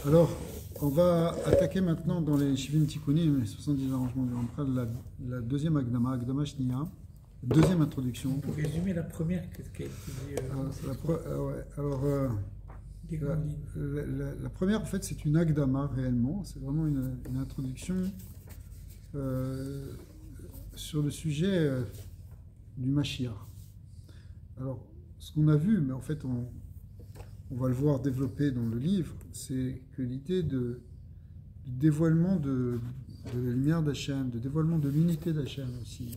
Alors, on va attaquer maintenant dans les Shivim Tikkunim, les 70 arrangements du Rambam, la deuxième Agdama, Agdama Shniya, deuxième introduction. Pour résumer la première, qu'est-ce qui a été dit la première, en fait, c'est une Agdama réellement, c'est vraiment une introduction sur le sujet du Mashiach. Alors, ce qu'on a vu, mais en fait, on va le voir développer dans le livre, c'est que l'idée du dévoilement de la lumière d'Hachem, de dévoilement de l'unité d'Hachem aussi,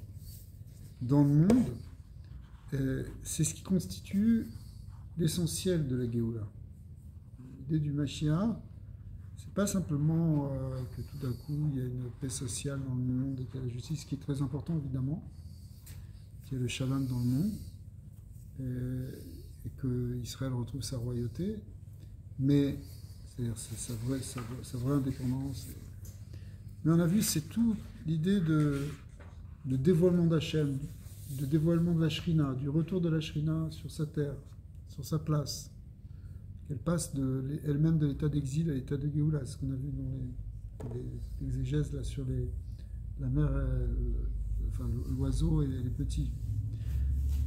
dans le monde, c'est ce qui constitue l'essentiel de la Géoula. L'idée du Mashiach, c'est pas simplement que tout d'un coup il y a une paix sociale dans le monde et qu'il y a la justice, qui est très important évidemment, qu'il y a le shalom dans le monde, et que Israël retrouve sa royauté, mais c'est-à-dire sa vraie indépendance. Mais on a vu, c'est tout l'idée de dévoilement d'Hachem, de dévoilement de la Shrina, du retour de la Shrina sur sa terre, sur sa place, qu'elle passe elle-même de l'état d'exil à l'état de Géoula, ce qu'on a vu dans les exégèses là, sur la mer, enfin, l'oiseau et les petits.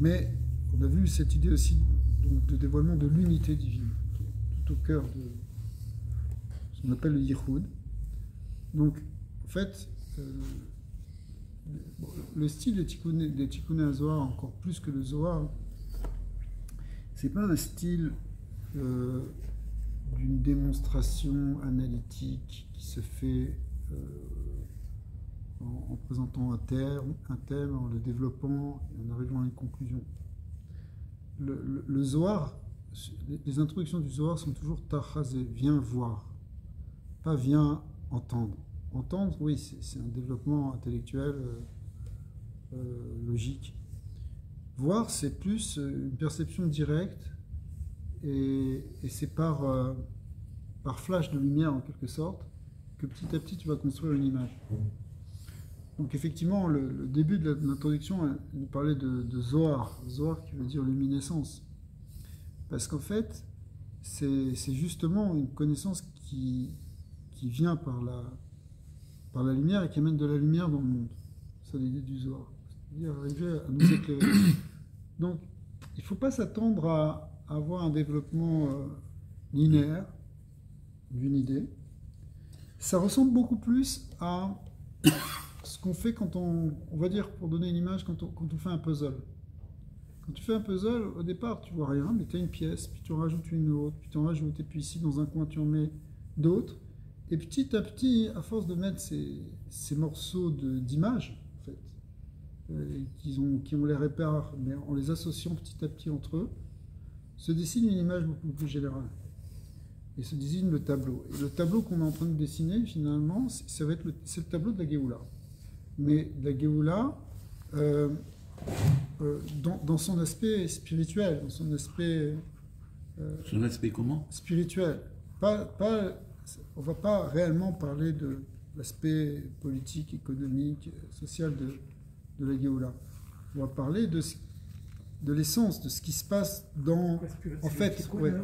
Mais on a vu cette idée aussi de dévoilement de l'unité divine, tout au cœur de ce qu'on appelle le Yichud. Donc, en fait, le style des Tikkuné HaZohar, encore plus que le Zohar, c'est pas un style d'une démonstration analytique qui se fait en présentant un thème, en le développant et en arrivant à une conclusion. Le Zohar, les introductions du Zohar sont toujours tachazé, viens voir, pas viens entendre. Entendre, oui, c'est un développement intellectuel logique. Voir, c'est plus une perception directe et c'est par flash de lumière en quelque sorte que petit à petit tu vas construire une image. Donc effectivement, le début de l'introduction, nous parlait de Zohar, Zohar qui veut dire luminescence. Parce qu'en fait, c'est justement une connaissance qui vient par la lumière et qui amène de la lumière dans le monde. C'est l'idée du Zohar. C'est-à-dire arriver à nous éclairer. Donc, il ne faut pas s'attendre à avoir un développement linéaire d'une idée. Ça ressemble beaucoup plus à ce qu'on fait quand on va dire, pour donner une image, quand on fait un puzzle. Quand tu fais un puzzle, au départ, tu vois rien, mais tu as une pièce, puis tu en rajoutes une autre, puis tu en rajoutes, et puis ici, dans un coin, tu en mets d'autres. Et petit à petit, à force de mettre ces morceaux d'images, en fait, qui ont les repères, mais en les associant petit à petit entre eux, se dessine une image beaucoup plus générale. Et se dessine le tableau. Et le tableau qu'on est en train de dessiner, finalement, c'est le tableau de la Géoula. Mais la Géoula, dans son aspect spirituel, dans son aspect... son aspect comment? Spirituel. On ne va pas réellement parler de l'aspect politique, économique, social de la Géoula. On va parler de l'essence, de ce qui se passe dans... En fait, ouais,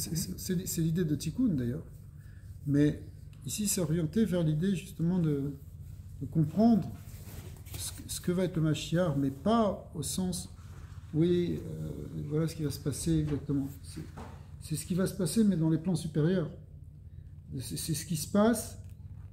c'est l'idée de Tikkun d'ailleurs. Mais ici, c'est orienté vers l'idée justement de comprendre ce que va être le Mashiach, mais pas au sens, oui, voilà ce qui va se passer exactement. C'est ce qui va se passer, mais dans les plans supérieurs. C'est ce qui se passe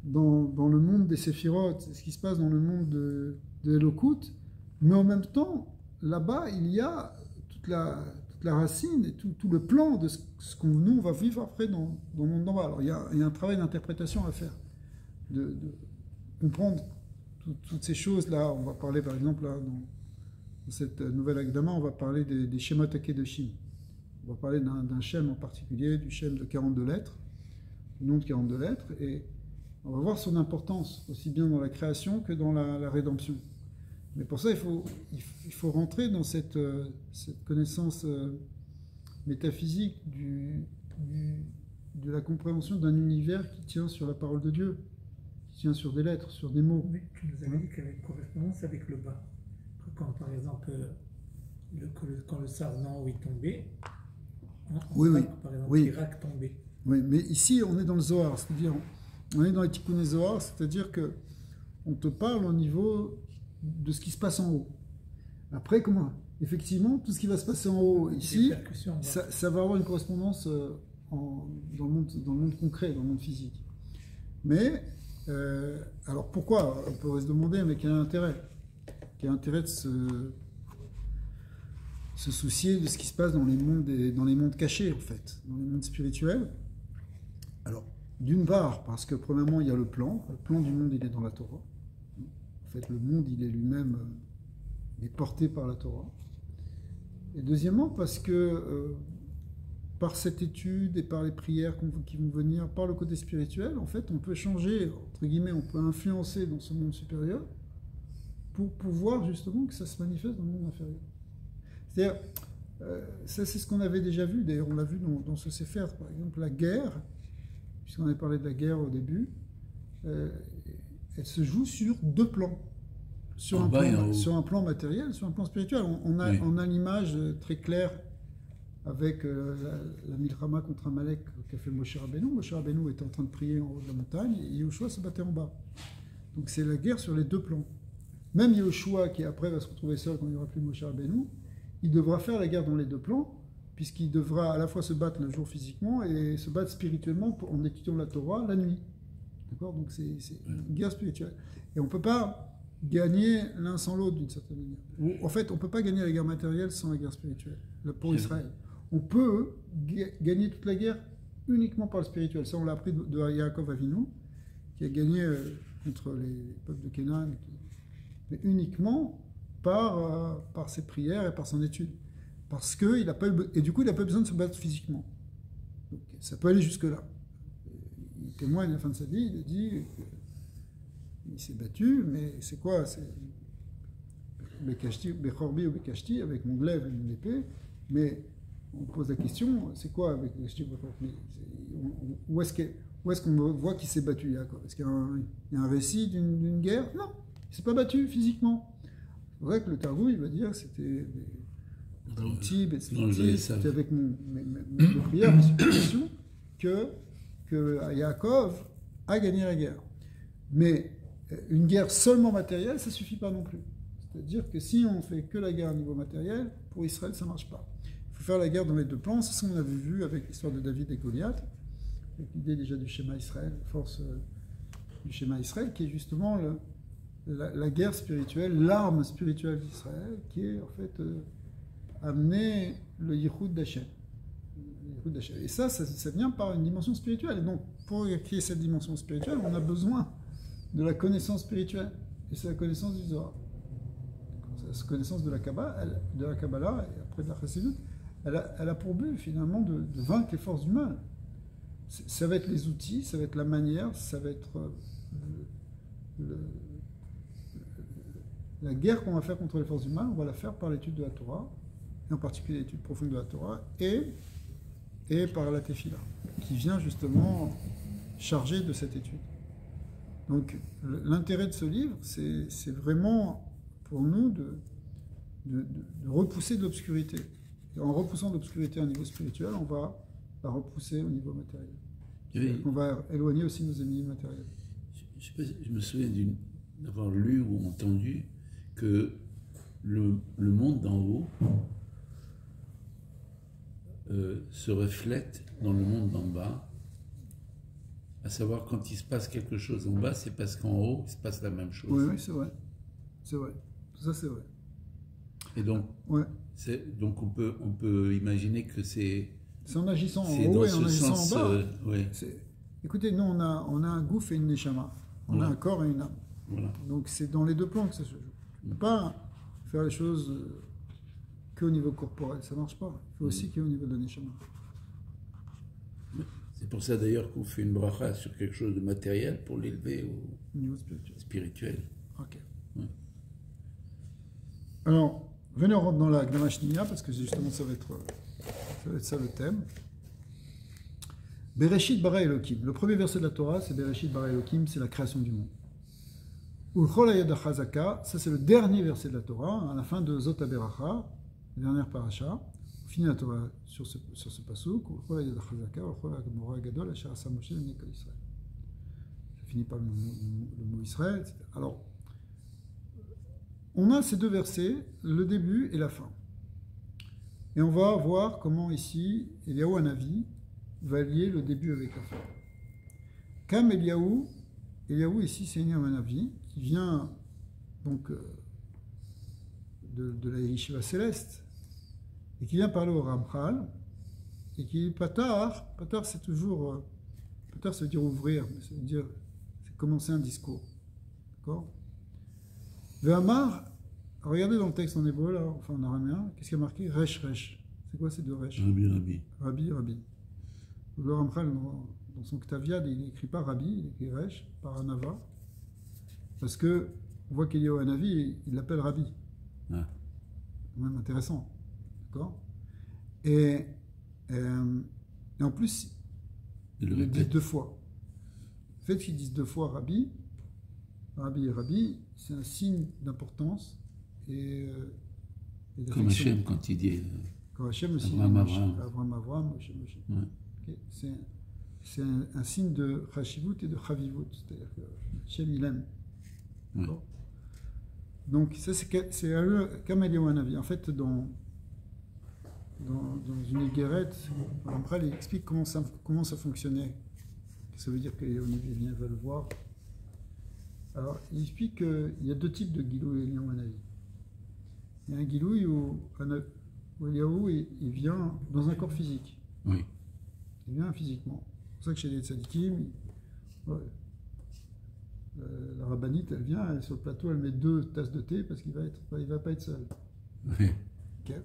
dans le monde des Séphirotes, c'est ce qui se passe dans le monde de Elokut, mais en même temps, là-bas, il y a toute la racine et tout le plan de ce qu'on nous on va vivre après dans le monde d'en bas. Alors il y a un travail d'interprétation à faire, de comprendre toutes ces choses-là. On va parler par exemple là, dans cette nouvelle Agdama, on va parler des Shemot HaKedoshim. On va parler d'un Shem en particulier, du Shem de 42 lettres, du nom de 42 lettres, et on va voir son importance, aussi bien dans la création que dans la rédemption. Mais pour ça, il faut rentrer dans cette connaissance métaphysique de la compréhension d'un univers qui tient sur la parole de Dieu, qui tient sur des lettres, sur des mots. Mais tu nous avais dit qu'il y avait une correspondance avec le bas. Quand, par exemple, quand le Sarnan est tombé, oui, par exemple, oui. l'Irak tombé. Oui, mais ici, on est dans le Zohar, c'est-à-dire, on est dans les Tikkuné Zohar, c'est-à-dire que on te parle au niveau de ce qui se passe en haut. Après, comment? Effectivement, tout ce qui va se passer en haut ici, ça va avoir une correspondance dans le monde concret, dans le monde physique. Mais, alors pourquoi? On pourrait se demander, mais quel est l'intérêt? Quel est l'intérêt de se soucier de ce qui se passe dans les mondes cachés, en fait, dans les mondes spirituels? Alors, d'une part, parce que premièrement, il y a le plan du monde, il est dans la Torah. En fait, le monde, il est lui-même est porté par la Torah. Et deuxièmement, parce que par cette étude et par les prières qui vont venir, par le côté spirituel, en fait, on peut changer, entre guillemets, on peut influencer dans ce monde supérieur pour pouvoir justement que ça se manifeste dans le monde inférieur. C'est-à-dire, ça c'est ce qu'on avait déjà vu, d'ailleurs on l'a vu dans ce Sefer, par exemple, la guerre, puisqu'on avait parlé de la guerre au début, elle se joue sur deux plans. Sur un plan matériel, sur un plan spirituel. On a l'image très claire avec la Milchama contre Amalek qu'a fait Moshe Rabbeinu. Moshe Rabbeinu était en train de prier en haut de la montagne et Yehoshua se battait en bas. Donc c'est la guerre sur les deux plans. Même Yehoshua, qui après va se retrouver seul quand il n'y aura plus Moshe Rabbeinu, il devra faire la guerre dans les deux plans, puisqu'il devra à la fois se battre le jour physiquement et se battre spirituellement en étudiant la Torah la nuit. D'accord? Donc c'est une guerre spirituelle. Et on ne peut pas gagner l'un sans l'autre d'une certaine manière. En fait, on ne peut pas gagner la guerre matérielle sans la guerre spirituelle, pour Israël. On peut gagner toute la guerre uniquement par le spirituel. Ça, on l'a appris de Yaakov Avinu, qui a gagné contre les peuples de Canaan, mais uniquement par ses prières et par son étude. Parce qu'il n'a pas et du coup, il n'a pas besoin de se battre physiquement. Donc, ça peut aller jusque-là. Il témoigne à la fin de sa vie, il dit qu'il s'est battu, mais c'est quoi? C'est Bechorbi ou Bekashti, avec mon glaive et mon épée, mais on pose la question, c'est quoi avec Bekashti ou Bechorbi? Où est-ce qu'on voit qu'il s'est battu, Yaakov? Est-ce qu'il y a un récit d'une guerre? Non, il ne s'est pas battu physiquement. C'est vrai que le Targouï va dire que c'était c'était avec mes prières, mes supplications, que Yaakov a gagné la guerre. Mais une guerre seulement matérielle, ça ne suffit pas non plus. C'est-à-dire que si on ne fait que la guerre au niveau matériel, pour Israël, ça ne marche pas. Il faut faire la guerre dans les deux plans. C'est ce qu'on avait vu avec l'histoire de David et Goliath, avec l'idée déjà du schéma Israël, la force du schéma Israël, qui est justement la guerre spirituelle, l'arme spirituelle d'Israël, qui est en fait amener le Yichud d'Hachem. Et ça vient par une dimension spirituelle. Et donc, pour créer cette dimension spirituelle, on a besoin de la connaissance spirituelle. Et c'est la connaissance du Zohar. Cette connaissance de la Kabbalah, et après de la Chassidut, elle a pour but finalement de vaincre les forces du mal. Ça va être les outils, ça va être la manière, ça va être la guerre qu'on va faire contre les forces du mal, on va la faire par l'étude de la Torah, et en particulier l'étude profonde de la Torah, et par la Tefila, qui vient justement charger de cette étude. Donc l'intérêt de ce livre, c'est vraiment pour nous de repousser de l'obscurité. Et en repoussant de l'obscurité au niveau spirituel, on va la repousser au niveau matériel. On va éloigner aussi nos ennemis matériels. Je me souviens d'avoir lu ou entendu que le monde d'en haut se reflète dans le monde d'en bas, à savoir quand il se passe quelque chose en bas, c'est parce qu'en haut, il se passe la même chose. Oui, c'est vrai. C'est vrai. Ça, c'est vrai. Et donc, donc on peut imaginer que c'est en agissant en haut et en agissant en bas. Ouais. Écoutez, nous, on a un gouffre et une neshama. On a un corps et une âme. Voilà. Donc, c'est dans les deux plans que ça se joue. On ne peut pas faire les choses qu'au niveau corporel. Ça ne marche pas. Il faut aussi qu'il y ait au niveau de la neshama. C'est pour ça d'ailleurs qu'on fait une bracha sur quelque chose de matériel pour l'élever au niveau spirituel. Ok. Ouais. Alors, venez, on rentre dans la Gdama Shniya, parce que justement ça va être ça le thème. Bereshit bara Elokim. Le premier verset de la Torah, c'est Bereshit bara Elokim, c'est la création du monde. Ulchol hayad hachazaka, ça c'est le dernier verset de la Torah, à la fin de Zot HaBeracha, la dernière paracha. finit la Torah sur ce passouk. Ça finit par le mot Israël, etc. Alors, on a ces deux versets, le début et la fin. Et on va voir comment ici, Eliyahu Hanavi va lier le début avec la fin. Comme Eliyahu ici, c'est Eliyahu Hanavi, qui vient donc de la Yeshiva céleste, et qui vient parler au Ramchal, et qui est Patar c'est toujours, Patar ça veut dire ouvrir, mais ça veut dire, c'est commencer un discours. D'accord? Ve'amar, regardez dans le texte en hébreu, là, enfin en araméen, qu'est-ce qu'il y a marqué? Resh, resh. C'est quoi ces deux resh? Rabbi. Le Ramchal, dans son Ktaviad, il n'écrit pas Rabbi, il écrit resh, par Anava, parce que on voit qu'Eliyahu Hanavi, il l'appelle Rabbi. Ah. C'est même intéressant. D'accord? Et en plus, il le dit deux fois. Le fait qu'ils disent deux fois Rabbi, c'est un signe d'importance et comme Hachem quand il dit comme Hachem aussi, Avram, Moshe. Ouais. Okay. C'est un signe de Chashivut et de Chavivut, c'est-à-dire que Hachem il aime. Ouais. Donc ça c'est comme Eliyahu Hanavi. En fait, dans une guérette, après il explique comment ça fonctionnait. Ça veut dire qu'Eliyahu Hanavi va le voir. Alors, il explique qu'il y a deux types de Gilouï Eliyahu Hanavi. Il y a un Gilouï où Eliyahu il vient dans un corps physique. Oui. Il vient physiquement. C'est pour ça que chez les tzadikim, la rabbinite, elle vient, sur le plateau, elle met 2 tasses de thé parce qu'il va pas être seul. Oui. Okay.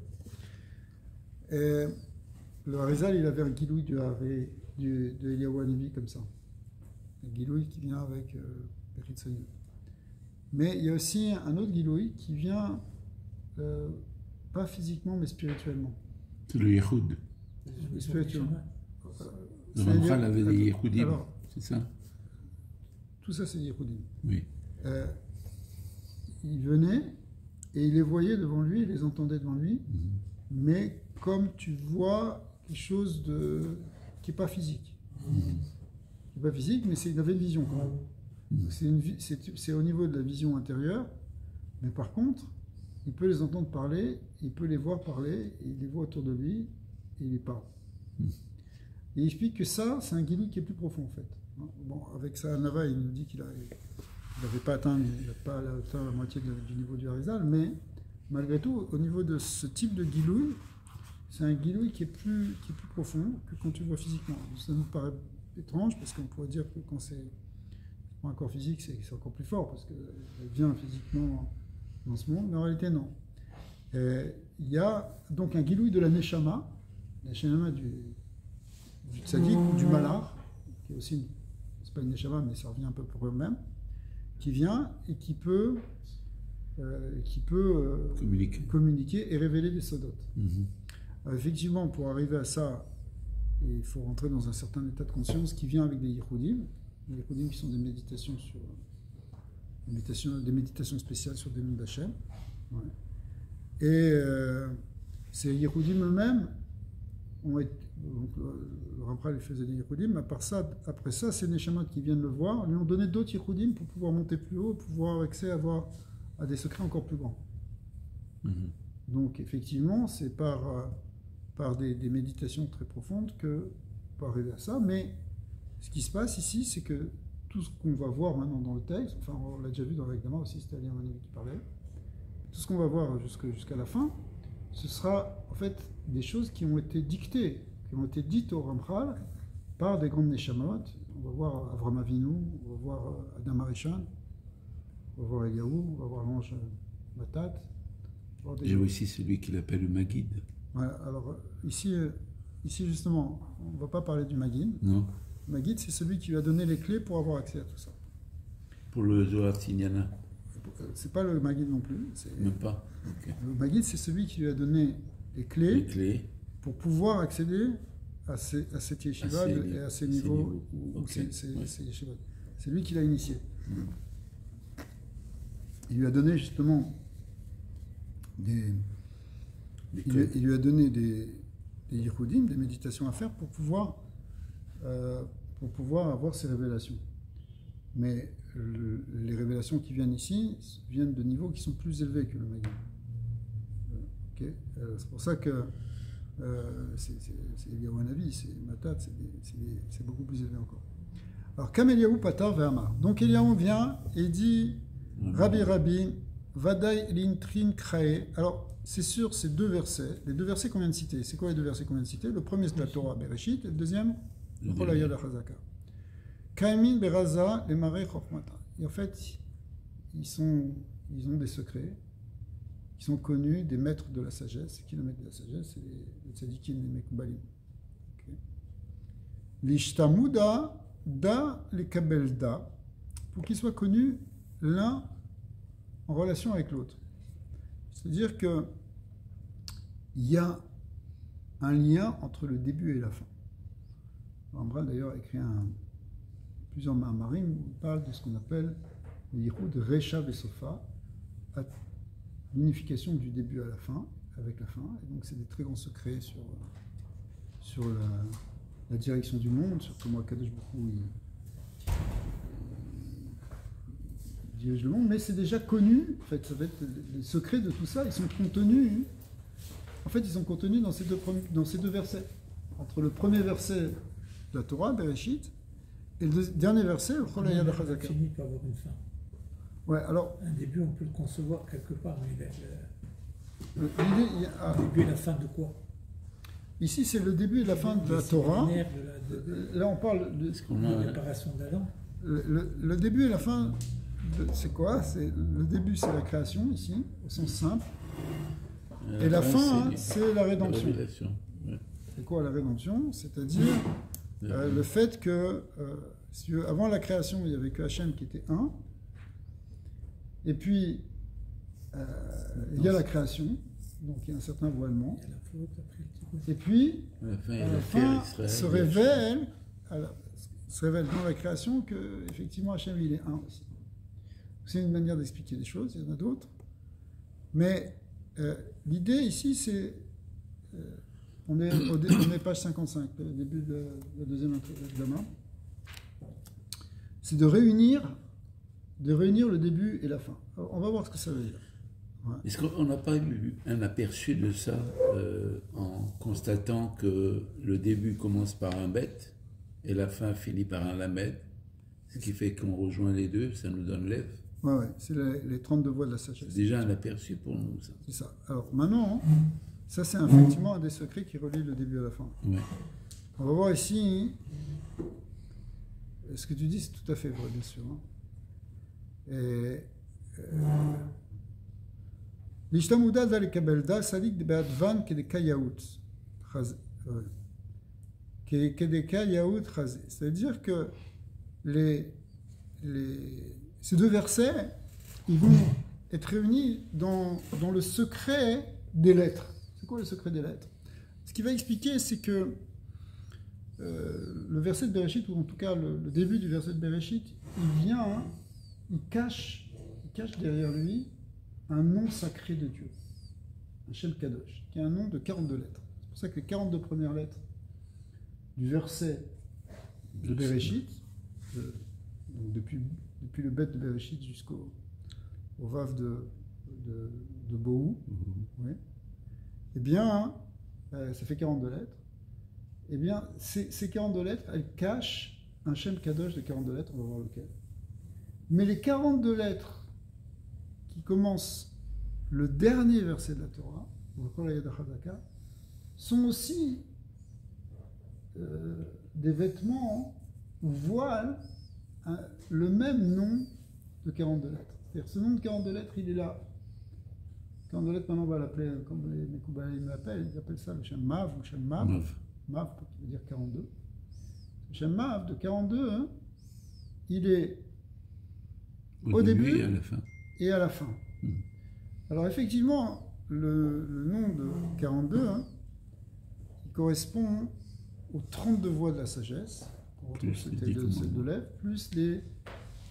Et le Harizal, il avait un Gilouï de Eliyahu Hanavi comme ça. Un Gilouï qui vient avec Ritzoyut. Mais il y a aussi un autre Gilouï qui vient pas physiquement mais spirituellement. C'est le Yehoud. Spirituellement. Le Ramchal avait des Yehoudim, c'est ça? Tout ça, c'est des Yehoudim. Oui. Il venait et il les voyait devant lui, il les entendait devant lui, mais comme tu vois quelque chose qui n'est pas physique. Qui n'est pas physique, mais il avait une vision quand même. C'est au niveau de la vision intérieure, mais par contre, il peut les entendre parler, il peut les voir parler, et il les voit autour de lui, et il les parle. Et il explique que ça, c'est un Gilouï qui est plus profond en fait. Bon, avec ça, Nava, il nous dit qu'il n'avait pas atteint la moitié du niveau du Harizal, mais malgré tout, au niveau de ce type de Gilouï, c'est un Gilouï qui est plus profond que quand tu le vois physiquement. Ça nous paraît étrange, parce qu'on pourrait dire que quand c'est un corps physique, c'est encore plus fort, parce qu'elle vient physiquement dans ce monde, mais en réalité, non. Il y a donc un Gilouï de la Neshama du Tzadik ou du Malar, qui est aussi, c'est pas une Neshama, mais ça revient un peu pour eux-mêmes, qui vient et qui peut communiquer et révéler des sodotes. Alors, effectivement, pour arriver à ça, il faut rentrer dans un certain état de conscience qui vient avec des Yehoudim. Les Yehoudim qui sont des méditations des méditations spéciales sur des noms d'Hachem. Ouais. Et ces Yehoudim eux-mêmes ont été. Donc, le Ramchal faisait des Yehoudim, mais après ça, ces Neshamot qui viennent le voir lui ont donné d'autres Yehoudim pour pouvoir monter plus haut, pour pouvoir avoir accès à des secrets encore plus grands. Donc, effectivement, c'est par des méditations très profondes que peut arriver à ça, mais ce qui se passe ici, c'est que tout ce qu'on va voir maintenant dans le texte, enfin on l'a déjà vu dans l'Agdama aussi, c'était Eliyahu Hanavi qui parlait, tout ce qu'on va voir jusqu'à la fin, ce sera en fait des choses qui ont été dictées, qui ont été dites au Ramchal par des grandes Neshamot. On va voir Avram Avinu, on va voir Adam Harishon, on va voir Eliyahu, on va voir l'ange Matat. J'ai aussi celui qu'il appelle le Maguid. Voilà, alors ici justement, on ne va pas parler du Maguid. Non. Le Maguid, c'est celui qui lui a donné les clés pour avoir accès à tout ça. Pour le Zohar Tignana. C'est pas le Maguid non plus. Même pas. Okay. Le Maguid, c'est celui qui lui a donné les clés pour pouvoir accéder à cette yeshiva et à ces niveaux où ces yeshivas. C'est lui qui l'a initié. Il lui a donné justement des il lui a donné des yichudim, des méditations à faire pour pouvoir avoir ces révélations. Mais les révélations qui viennent ici viennent de niveaux qui sont plus élevés que le Maggid. Okay. C'est pour ça que c'est Eliyahu Hanavi, c'est Matat, c'est beaucoup plus élevé encore. Alors, Kam Eliyahu Patar Ve'amar. Donc, Eliyahu vient et dit Rabbi, Vadaï Lintrin Krae. Alors, c'est sûr, ces deux versets, les deux versets qu'on vient de citer. C'est quoi les deux versets qu'on vient de citer? Le premier, c'est la Torah Bereshit, et le deuxième, Cholayad HaChazaka. Kaimin Beraza, les Marei Chokhmata. Et en fait, ils ont des secrets qui sont connus des maîtres de la sagesse. Qui est le maître de la sagesse? C'est les tzadikim, les mekoubalim. L'ishtamuda da les kabelda, pour qu'ils soient connus l'un en relation avec l'autre. C'est-à-dire que il y a un lien entre le début et la fin. Rambam d'ailleurs a écrit plusieurs ma'amarim où il parle de ce qu'on appelle le yichud de Recha Vesofa, l'unification du début à la fin, avec la fin. Et donc c'est des très grands secrets sur la direction du monde, sur comment Kadosh Baruch Hu dirige le monde, mais c'est déjà connu. En fait, ça va être les secrets de tout ça. Ils sont contenus. En fait, ils sont contenus dans ces deux versets. Entre le premier verset de la Torah, Bereshit, et le dernier verset, le Cholayad HaChazaka. Fini par avoir une fin. Ouais, alors. Un début, on peut le concevoir quelque part, mais Le début et la fin de quoi? Ici, c'est le début et la fin de la Torah. Là, on parle de la préparation d'Adam. Le début et la fin, c'est quoi? Le début, c'est la création, ici, au sens simple. Et la fin, c'est la rédemption. Ouais. C'est quoi la rédemption? C'est-à-dire le fait que, avant la création, il n'y avait que Hachem qui était un. Et puis, il y a la création, donc il y a un certain voilement. Et puis, à la fin, se révèle dans la création que effectivement Hachem il est un aussi. C'est une manière d'expliquer les choses, il y en a d'autres. Mais l'idée ici, c'est, on est page 55, le début de la deuxième examen, c'est de réunir le début et la fin. Alors, on va voir ce que ça veut dire. Ouais. Est-ce qu'on n'a pas eu un aperçu de ça en constatant que le début commence par un bet et la fin finit par un lamed, ce qui fait qu'on rejoint les deux, ça nous donne l'Ève. Ouais, c'est les 32 voies de la sagesse. C'est déjà un aperçu pour nous, ça. C'est ça. Alors maintenant, ça c'est effectivement un des secrets qui relie le début à la fin. Ouais. On va voir ici, ce que tu dis c'est tout à fait vrai, bien sûr. L'ishtamuda da lekabelda salik de be'advan kedeka yaout. Kedeka yaout chazé. C'est-à-dire que ces deux versets, ils vont être réunis dans le secret des lettres. C'est quoi le secret des lettres? Ce qui va expliquer, c'est que le verset de Bereshit, ou en tout cas le début du verset de Bereshit, il cache derrière lui un nom sacré de Dieu, un Shem Kadosh, qui est un nom de 42 lettres. C'est pour ça que les 42 premières lettres du verset de Bereshit, depuis le bet de Bereshit jusqu'au vav de Bohu, oui, eh bien, ça fait 42 lettres. Eh bien, ces 42 lettres, elles cachent un Shem Kadosh de 42 lettres, on va voir lequel. Mais les 42 lettres qui commencent le dernier verset de la Torah, sont aussi des vêtements ou voiles le même nom de 42 lettres. C'est-à-dire ce nom de 42 lettres, il est là. 42 lettres, maintenant on va l'appeler, comme les Mekoubalim l'appellent, ils appellent ça le Shem Mav ou Shem Mav. Mav, qui veut dire 42. Le Shem Mav de 42, hein, il est au début et à la fin. Alors effectivement, le nom de 42, hein, il correspond aux 32 voies de la sagesse, on retrouve ces deux lettres, plus les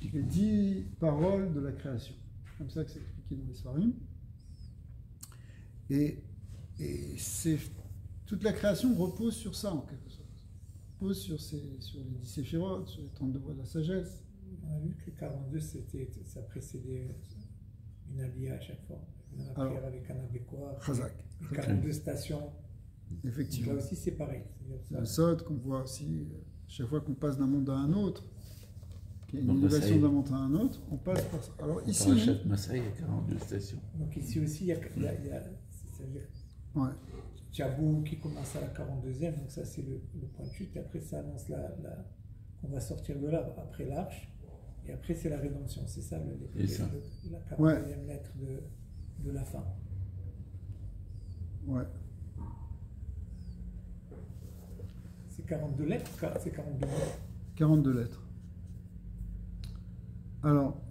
10 paroles de la création. C'est comme ça que c'est expliqué dans les Sfarim. Et Et toute la création repose sur ça, en quelque sorte. Repose sur les 10 séphirotes, sur les 32 voies de la sagesse. On a vu que 42, ça précédait une aliyah à chaque fois. Une prière avec un abécoir. Chazak. 42 stations. Effectivement. Là aussi, c'est pareil. C'est le Sod qu'on voit aussi, chaque fois qu'on passe d'un monde à un autre, qu'il y a une Donc, innovation d'un monde à un autre, on passe par ça. Alors ici. Parachat Massaï, il y a 42 stations. Donc ici aussi, il y a c'est-à-dire Ouais. Djabou qui commence à la 42e, donc ça c'est le point de chute, et après ça annonce qu'on va sortir de là après l'arche, et après c'est la rédemption, c'est ça, la 42e lettre de la fin. Ouais. C'est 42 lettres, c'est 42 lettres. 42 lettres. Alors,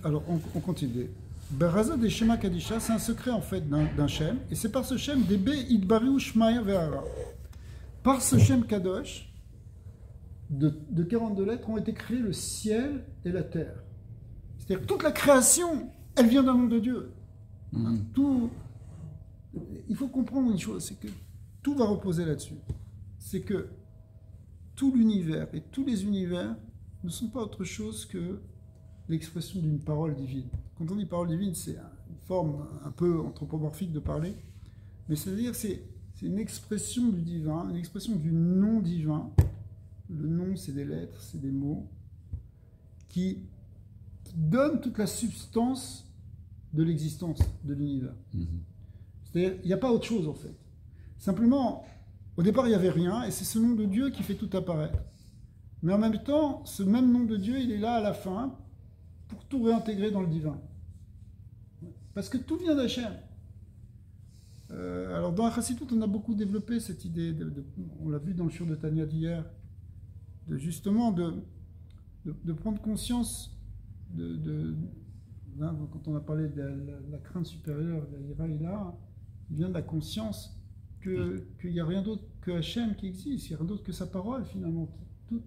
alors on continue. Beraza des Shema Kadisha, c'est un secret en fait d'un Shem, et c'est par ce Shem, Debe Idbaru Shmaya Ve'ara. Par ce Shem Kadosh, de 42 lettres, ont été créés le ciel et la terre. C'est-à-dire toute la création, elle vient d'un nom de Dieu. Tout, il faut comprendre une chose, c'est que tout va reposer là-dessus. C'est que tout l'univers et tous les univers ne sont pas autre chose que l'expression d'une parole divine. Quand on dit parole divine, c'est une forme un peu anthropomorphique de parler, mais c'est-à-dire c'est une expression du divin, une expression du nom divin. Le nom, c'est des lettres, c'est des mots, qui donnent toute la substance de l'existence de l'univers. C'est-à-dire, il n'y a pas autre chose en fait. Simplement, au départ, il n'y avait rien, et c'est ce nom de Dieu qui fait tout apparaître. Mais en même temps, ce même nom de Dieu, il est là à la fin pour tout réintégrer dans le divin. Parce que tout vient d'Hachem. Alors dans la Chassidut, on a beaucoup développé cette idée, on l'a vu dans le shiur de Tanya d'hier, de justement de prendre conscience quand on a parlé de la crainte supérieure, de l'ira ilah, il vient de la conscience qu'il n'y a rien d'autre que Hachem qui existe, il n'y a rien d'autre que sa parole finalement.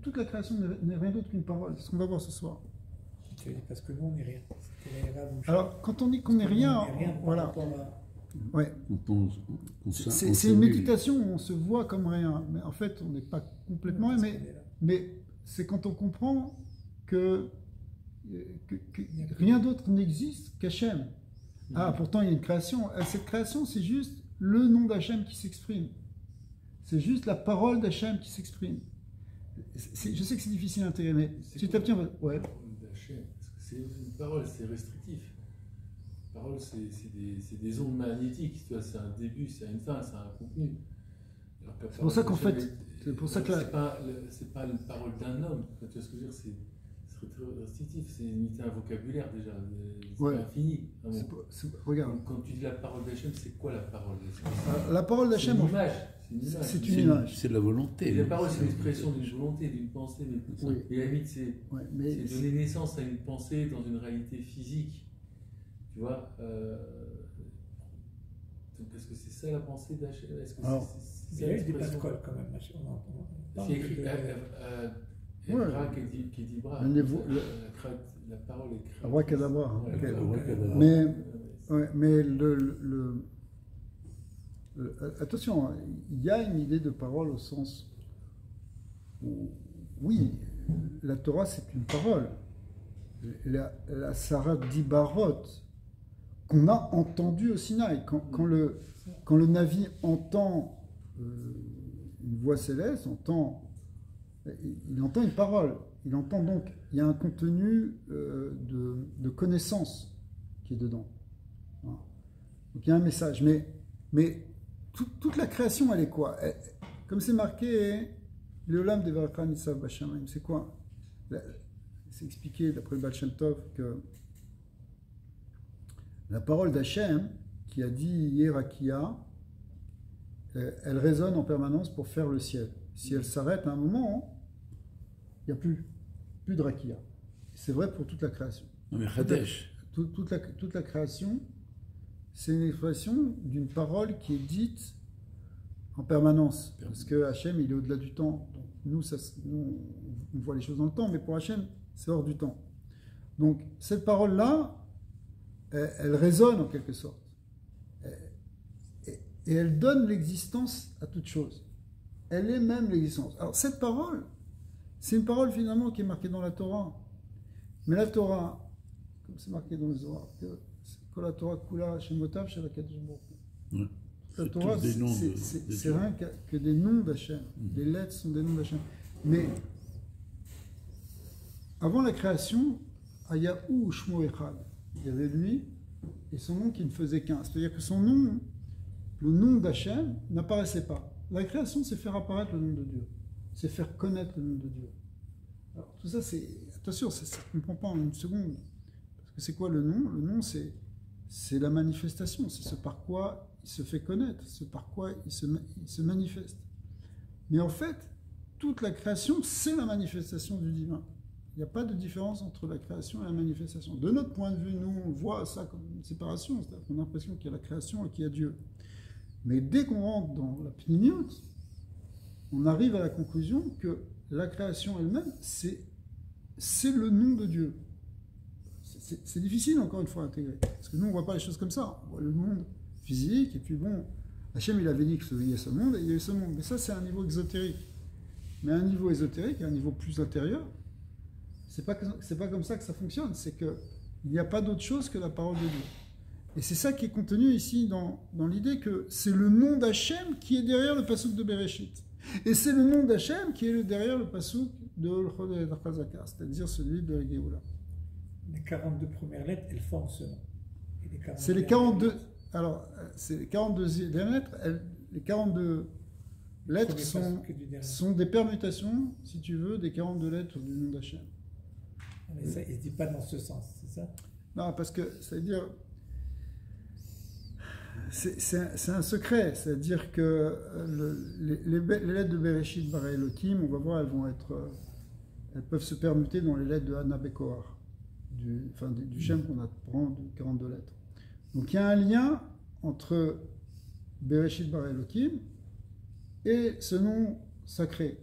Toute la création n'est rien d'autre qu'une parole. C'est ce qu'on va voir ce soir. Parce que nous, on n'est rien. Alors, quand on dit qu'on n'est rien, voilà. Ouais. C'est une méditation où on se voit comme rien. Mais en fait, on n'est pas complètement. Mais c'est quand on comprend que rien d'autre n'existe qu'Hachem. Ah, pourtant, il y a une création. Cette création, c'est juste le nom d'Hachem qui s'exprime. C'est juste la parole d'Hachem qui s'exprime. Je sais que c'est difficile à intégrer, mais petit à petit, ouais. C'est une parole, c'est restrictif. Une parole, c'est des ondes magnétiques. Tu vois, c'est un début, c'est une fin, c'est un contenu. C'est pour ça qu'en fait, c'est pour ça que c'est pas la parole d'un homme. Tu vois ce que je veux dire, c'est très restrictif. C'est limité un vocabulaire déjà. C'est ouais. infini. Regarde. Quand tu dis la parole d'Hachem, c'est quoi la parole La parole d'Hachem, c'est une image. C'est de la volonté. Et la parole, c'est l'expression d'une volonté, d'une pensée. Oui. Et la limite, c'est donner naissance à une pensée dans une réalité physique. Tu vois donc, est-ce que c'est ça la pensée d'Hachem? Il y a eu des pascoles quand même. C'est écrit Evra qui dit bras. La parole est créée. Abracadabra. Mais attention, il y a une idée de parole au sens où, oui, la Torah c'est une parole. La Sarah d'Ibarot qu'on a entendue au Sinaï. Quand le Navi entend une voix céleste, il entend une parole. Il entend donc, il y a un contenu de connaissance qui est dedans. Voilà. Donc il y a un message. Mais toute la création, elle est quoi? Comme c'est marqué, l'Olam Devarcha Nitzav Bashamayim, c'est quoi? C'est expliqué d'après le Baal Shem Tov que la parole d'Hachem, qui a dit Yerakia, elle résonne en permanence pour faire le ciel. Si elle s'arrête à un moment, il n'y a plus de Rakia. C'est vrai pour toute la création. Non mais Hadesh. Toute la création, c'est une expression d'une parole qui est dite en permanence. Parce que Hachem, il est au-delà du temps. Donc nous, on voit les choses dans le temps, mais pour Hachem, c'est hors du temps. Donc, cette parole-là, elle résonne en quelque sorte. Et elle donne l'existence à toute chose. Elle est même l'existence. Alors, cette parole, c'est une parole finalement qui est marquée dans la Torah. Mais la Torah, comme c'est marqué dans le Zohar, que la Torah kula shemotav shel HaKadosh Baruch Hu. La Torah, c'est rien que des noms d'Hachem. Les lettres sont des noms d'Hachem. Mais avant la création, Ayahu Shmo Echad, il y avait lui et son nom qui ne faisait qu'un. C'est-à-dire que son nom, le nom d'Hachem, n'apparaissait pas. La création, c'est faire apparaître le nom de Dieu. C'est faire connaître le nom de Dieu. Alors, tout ça, c'est... Attention, ça ne comprend pas en une seconde. Parce que c'est quoi le nom? Le nom, c'est la manifestation. C'est ce par quoi il se fait connaître, ce par quoi il se manifeste. Mais en fait, toute la création, c'est la manifestation du divin. Il n'y a pas de différence entre la création et la manifestation. De notre point de vue, nous, on voit ça comme une séparation. C'est-à-dire qu'on a l'impression qu'il y a la création et qu'il y a Dieu. Mais dès qu'on rentre dans la pnimiout, on arrive à la conclusion que la création elle-même, c'est le nom de Dieu. C'est difficile, encore une fois, à intégrer. Parce que nous, on ne voit pas les choses comme ça. On voit le monde physique, et puis bon, Hachem, il avait dit qu'il y a ce monde, et il y a ce monde. Mais ça, c'est un niveau exotérique. Mais un niveau ésotérique, un niveau plus intérieur, c'est pas comme ça que ça fonctionne. C'est qu'il n'y a pas d'autre chose que la parole de Dieu. Et c'est ça qui est contenu ici dans l'idée que c'est le nom d'Hachem qui est derrière le passouk de Bereshit. Et c'est le nom d'Hachem qui est derrière le passouk de L'Chol Chazaka, c'est-à-dire celui de la Géoula. Les 42 premières lettres, elles forment ce nom. C'est les 42... Alors, c'est les 42 lettres. Les 42 lettres sont des permutations, si tu veux, des 42 lettres du nom d'Hachem. Mais ça, il ne se dit pas dans ce sens, c'est ça? Non, parce que ça veut dire... C'est un secret, c'est-à-dire que les lettres de Bereshit, Bara Elohim, on va voir, elles peuvent se permuter dans les lettres de Hana Bekoar, du Shem qu'on apprend de 42 lettres. Donc il y a un lien entre Bereshit, Bara Elohim et ce nom sacré.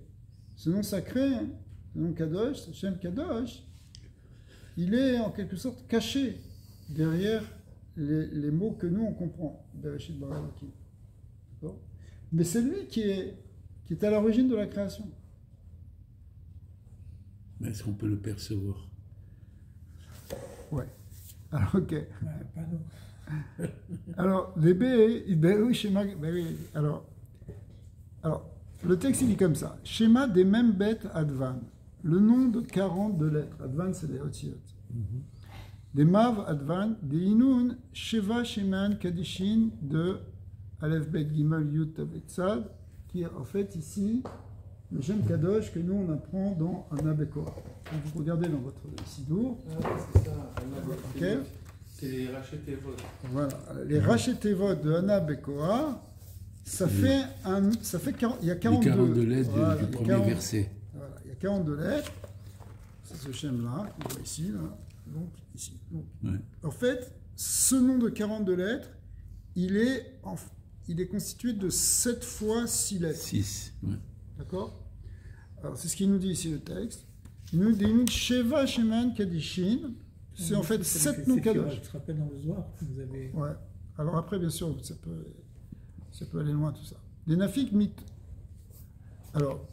Ce nom sacré, le nom Kadosh, ce Shem Kadosh, il est en quelque sorte caché derrière les mots que nous on comprend, Bereshit Bara Elohim. Mais c'est lui qui est à l'origine de la création. Mais est-ce qu'on peut le percevoir? Ouais. Alors, ok. Ouais, pas nous. Alors, alors, le texte il dit comme ça. Schéma des mêmes bêtes Advan. Le nom de 42 lettres. Advan, c'est les Otiyot. Des Mav Advan, des Inun, Sheva Sheman Kadishin de Aleph Bet Gimel Yud Tavet Tzad, qui est en fait ici le Shem Kadosh que nous on apprend dans Hana Bekoar. Vous regardez dans votre Sidour. C'est ça, Okay. C'est les Rachetevot. Voilà, les Rachetevot de Hana Bekoar, il y a 42, les 42 lettres du premier verset. Voilà, il y a 42 lettres. C'est ce Shem-là, qu'on voit ici, là. Donc, ici. Donc, Ouais. en fait, ce nom de 42 lettres, il est constitué de 7 fois 6 lettres. 6, ouais. D'accord? Alors, c'est ce qu'il nous dit ici, le texte. Il nous dit Sheva Sheman Kadishin. C'est en fait 7 noms Kadosh. Je te rappelle dans le Zohar, vous avez... Ouais. Alors après, bien sûr, ça peut aller loin, tout ça. Des nafik mit... Alors,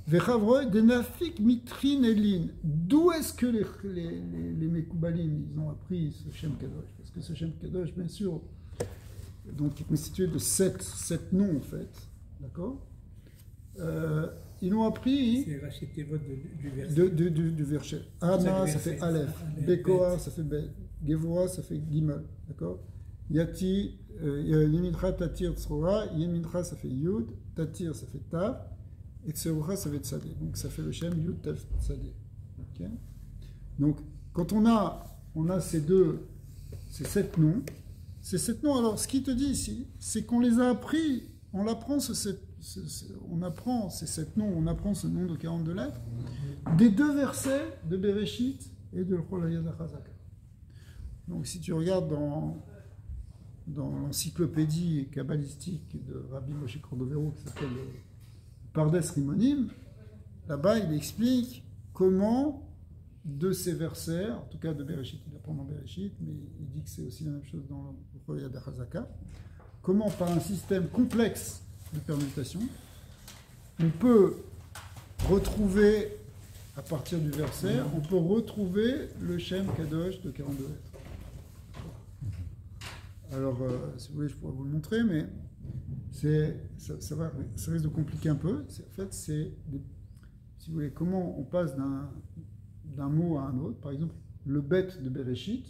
Vechavroy, des nafik mitrin elin. D'où est-ce que les Mekoubalim, ils ont appris ce Shem Kadosh? Parce que ce Shem Kadosh, bien sûr, donc, est constitué de 7 noms, en fait. D'accord? Ils l'ont appris... C'est racheté votre du verset. Du verset. Hana, ça fait Aleph. Bekoar, ça fait Bet. Gevora, ça fait Gimel. D'accord? Yati, Yemincha, Tatir, Tzrora. Yemincha, ça fait Yud. Tatir, ça fait Tav. Et Tzrora, ça fait Tzadé. Donc ça fait le Shem Yud, Tav, Tzadé. Okay? Donc, quand on a ces 7 noms. Ces 7 noms, alors ce qu'il te dit ici, c'est qu'on les a appris, on apprend on apprend ces 7 noms, on apprend ce nom de 42 lettres, des 2 versets de Bereshit et de L'Chol Chazaka. Donc si tu regardes dans l'encyclopédie kabbalistique de Rabbi Moshe Cordovero qui s'appelle Pardes Rimonim, là-bas il explique comment de ces versets, en tout cas de Bereshit, il apprend dans Bereshit, mais il dit que c'est aussi la même chose dans le Roya de Hazaka, comment par un système complexe de permutation, on peut retrouver, à partir du verset, on peut retrouver le Shem Kadosh de 42 lettres. Alors, si vous voulez, je pourrais vous le montrer, mais ça risque de compliquer un peu. En fait, si vous voulez, comment on passe d'un mot à un autre. Par exemple, le bet de Bereshit,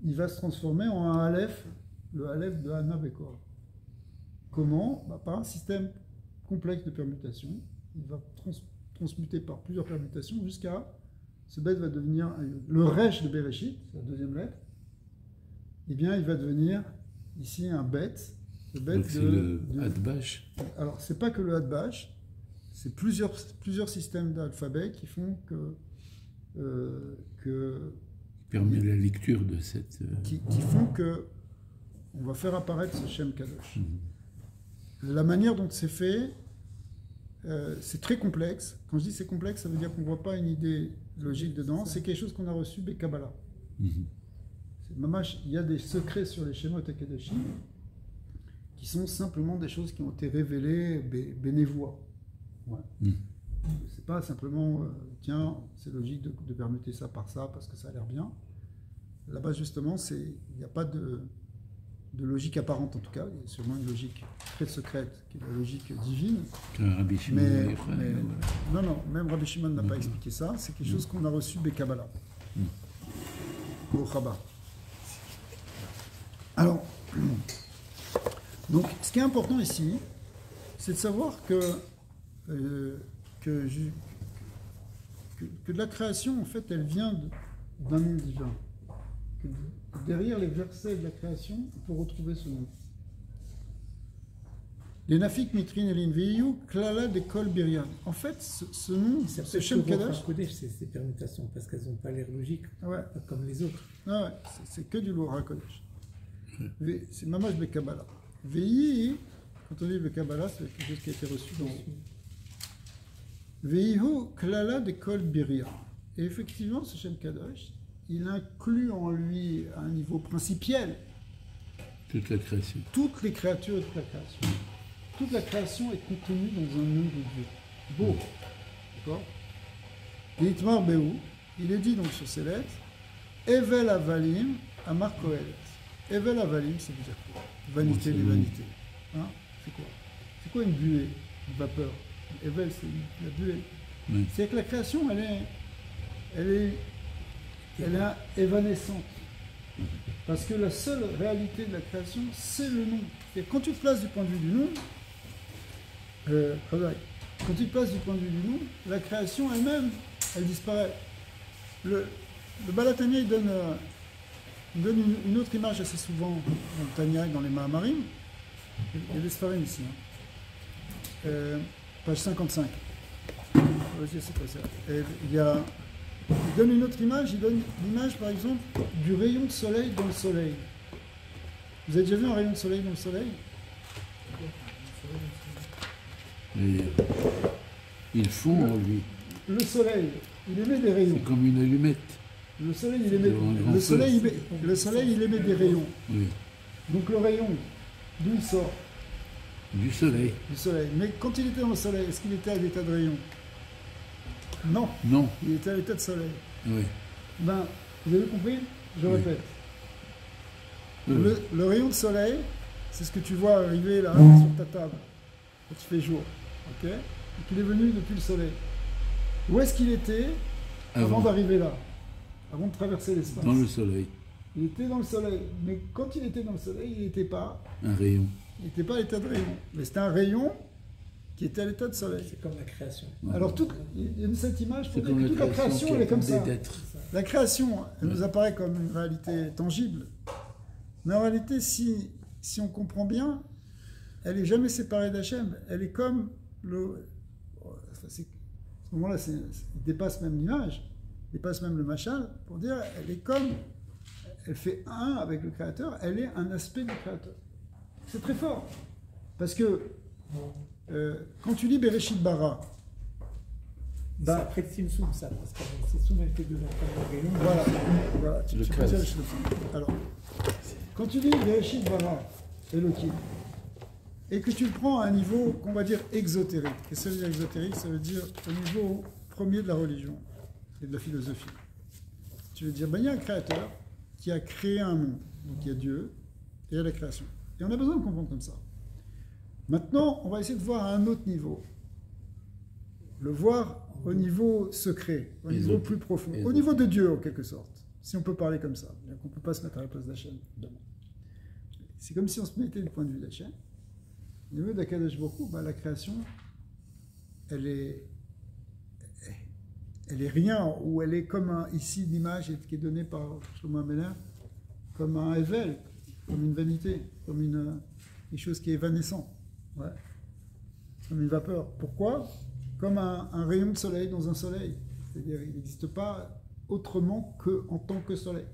il va se transformer en un aleph, le aleph de Hana Bekor. Comment? Par un système complexe de permutation. Il va transmuter par plusieurs permutations jusqu'à ce bet va devenir le resh de Bereshit, c'est la deuxième lettre. Eh bien, il va devenir ici un bet. Donc c'est le Hadbash. Alors, c'est pas que le Hadbash, c'est plusieurs systèmes d'alphabet qui font permet la lecture de cette. Qui font que on va faire apparaître ce Shem Kadosh. La manière dont c'est fait, c'est très complexe. Quand je dis c'est complexe, ça veut dire qu'on ne voit pas une idée logique dedans. C'est quelque chose qu'on a reçu des Kabbalah. Il y a des secrets sur les Shemot Akadoshim qui sont simplement des choses qui ont été révélées bénévois. Ouais. C'est pas simplement tiens, c'est logique de permuter ça par ça parce que ça a l'air bien. Là-bas, justement, il n'y a pas de logique apparente en tout cas. Il y a sûrement une logique très secrète qui est la logique divine. Rabbi Shimon non, même Rabbi Shimon n'a pas expliqué ça. C'est quelque chose qu'on a reçu des Kabbalah. Au Chabad. Alors, donc, ce qui est important ici, c'est de savoir que de la création, en fait, elle vient d'un nom divin. Que derrière les versets de la création, on peut retrouver ce nom. Les Nafik Mitrin Elin Viyu, Klala de Kol Birian. En fait, ce nom, c'est Shem Kadosh. C'est ces permutations, parce qu'elles n'ont pas l'air logiques, pas comme les autres. Ouais, c'est que du Loura Kodesh. C'est Mamash Bekabbalah. Veyi, quand on dit Bekabbalah, c'est quelque chose qui a été reçu dans. Veyihu Klala de Kol Birian. Et effectivement, ce Shem Kadosh, il inclut en lui, à un niveau principiel, toute la création. Toutes les créatures de toute la création. Toute la création est contenue dans un nom de Dieu. Beau. D'accord? L'Itmar Behu, il est dit donc sur ces lettres, Evel Avalim Amar Kohelet. Evel Avalim, ça veut dire quoi? Vanité des vanités. Hein? C'est quoi? C'est quoi une buée? Une vapeur? Evel, c'est la buée. Oui. C'est que la création, elle est évanescente. Parce que la seule réalité de la création, c'est le nom. Et quand tu te places du point de vue du nom, quand tu te places du point de vue du nom, la création elle-même, elle disparaît. Le Balatania, il donne une autre image assez souvent dans le Tanya et dans les Mahamarim. Il y a des Sfarim ici. Page 55. C'est quoi ça? Il donne une autre image, il donne l'image par exemple du rayon de soleil dans le soleil. Vous avez déjà vu un rayon de soleil dans le soleil? Il fond en lui. Le soleil, il émet des rayons. C'est comme une allumette. Le soleil, il émet des rayons. Oui. Donc le rayon, d'où il sort? Du soleil. Du soleil. Mais quand il était dans le soleil, est-ce qu'il était à l'état de rayon? Non. Non. Il était à l'état de soleil. Oui. Ben, vous avez compris? Je répète. Le rayon de soleil, c'est ce que tu vois arriver là, sur ta table, quand il fait jour. Ok? Et qu'il est venu depuis le soleil. Où est-ce qu'il était avant d'arriver là? Avant de traverser l'espace? Dans le soleil. Il était dans le soleil. Mais quand il était dans le soleil, il n'était pas... Un rayon. Il n'était pas à l'état de rayon. Mais c'était un rayon qui était à l'état de soleil. C'est comme la création. Alors, il y a cette image pour dire que toute la création, elle est comme ça. La création, elle nous apparaît comme une réalité tangible. Mais en réalité, si on comprend bien, elle n'est jamais séparée d'Hachem. Elle est comme à ce moment-là, il dépasse même l'image, il dépasse même le machal, pour dire, elle fait un avec le Créateur, elle est un aspect du Créateur. C'est très fort. Parce que quand tu lis Bereshit Bara, C'est après le Simsoum, ça, parce que le Simsoum était dedans comme le rayon. Voilà. Tu peux dire le Simsoum. Alors, quand tu dis Bereshit bara Elohim, et que tu le prends à un niveau qu'on va dire exotérique, et ça veut dire exotérique, ça veut dire au niveau premier de la religion et de la philosophie. Tu veux dire, il y a un créateur qui a créé un monde, donc il y a Dieu et il y a la création. Et on a besoin de comprendre comme ça. Maintenant, on va essayer de voir à un autre niveau. Le voir au niveau secret, au niveau plus profond, au niveau de Dieu en quelque sorte, si on peut parler comme ça. On ne peut pas se mettre à la place d'Hachem, évidemment. C'est comme si on se mettait du point de vue d'Hachem. Au niveau d'Akadosh Baruch Hu, la création, elle est rien, ou elle est comme ici l'image qui est donnée par Shlomo Ameler, comme un ével, comme une vanité, comme quelque chose qui est évanescent, comme une vapeur. Pourquoi ? Comme un rayon de soleil dans un soleil. C'est-à-dire il n'existe pas autrement qu'en tant que soleil.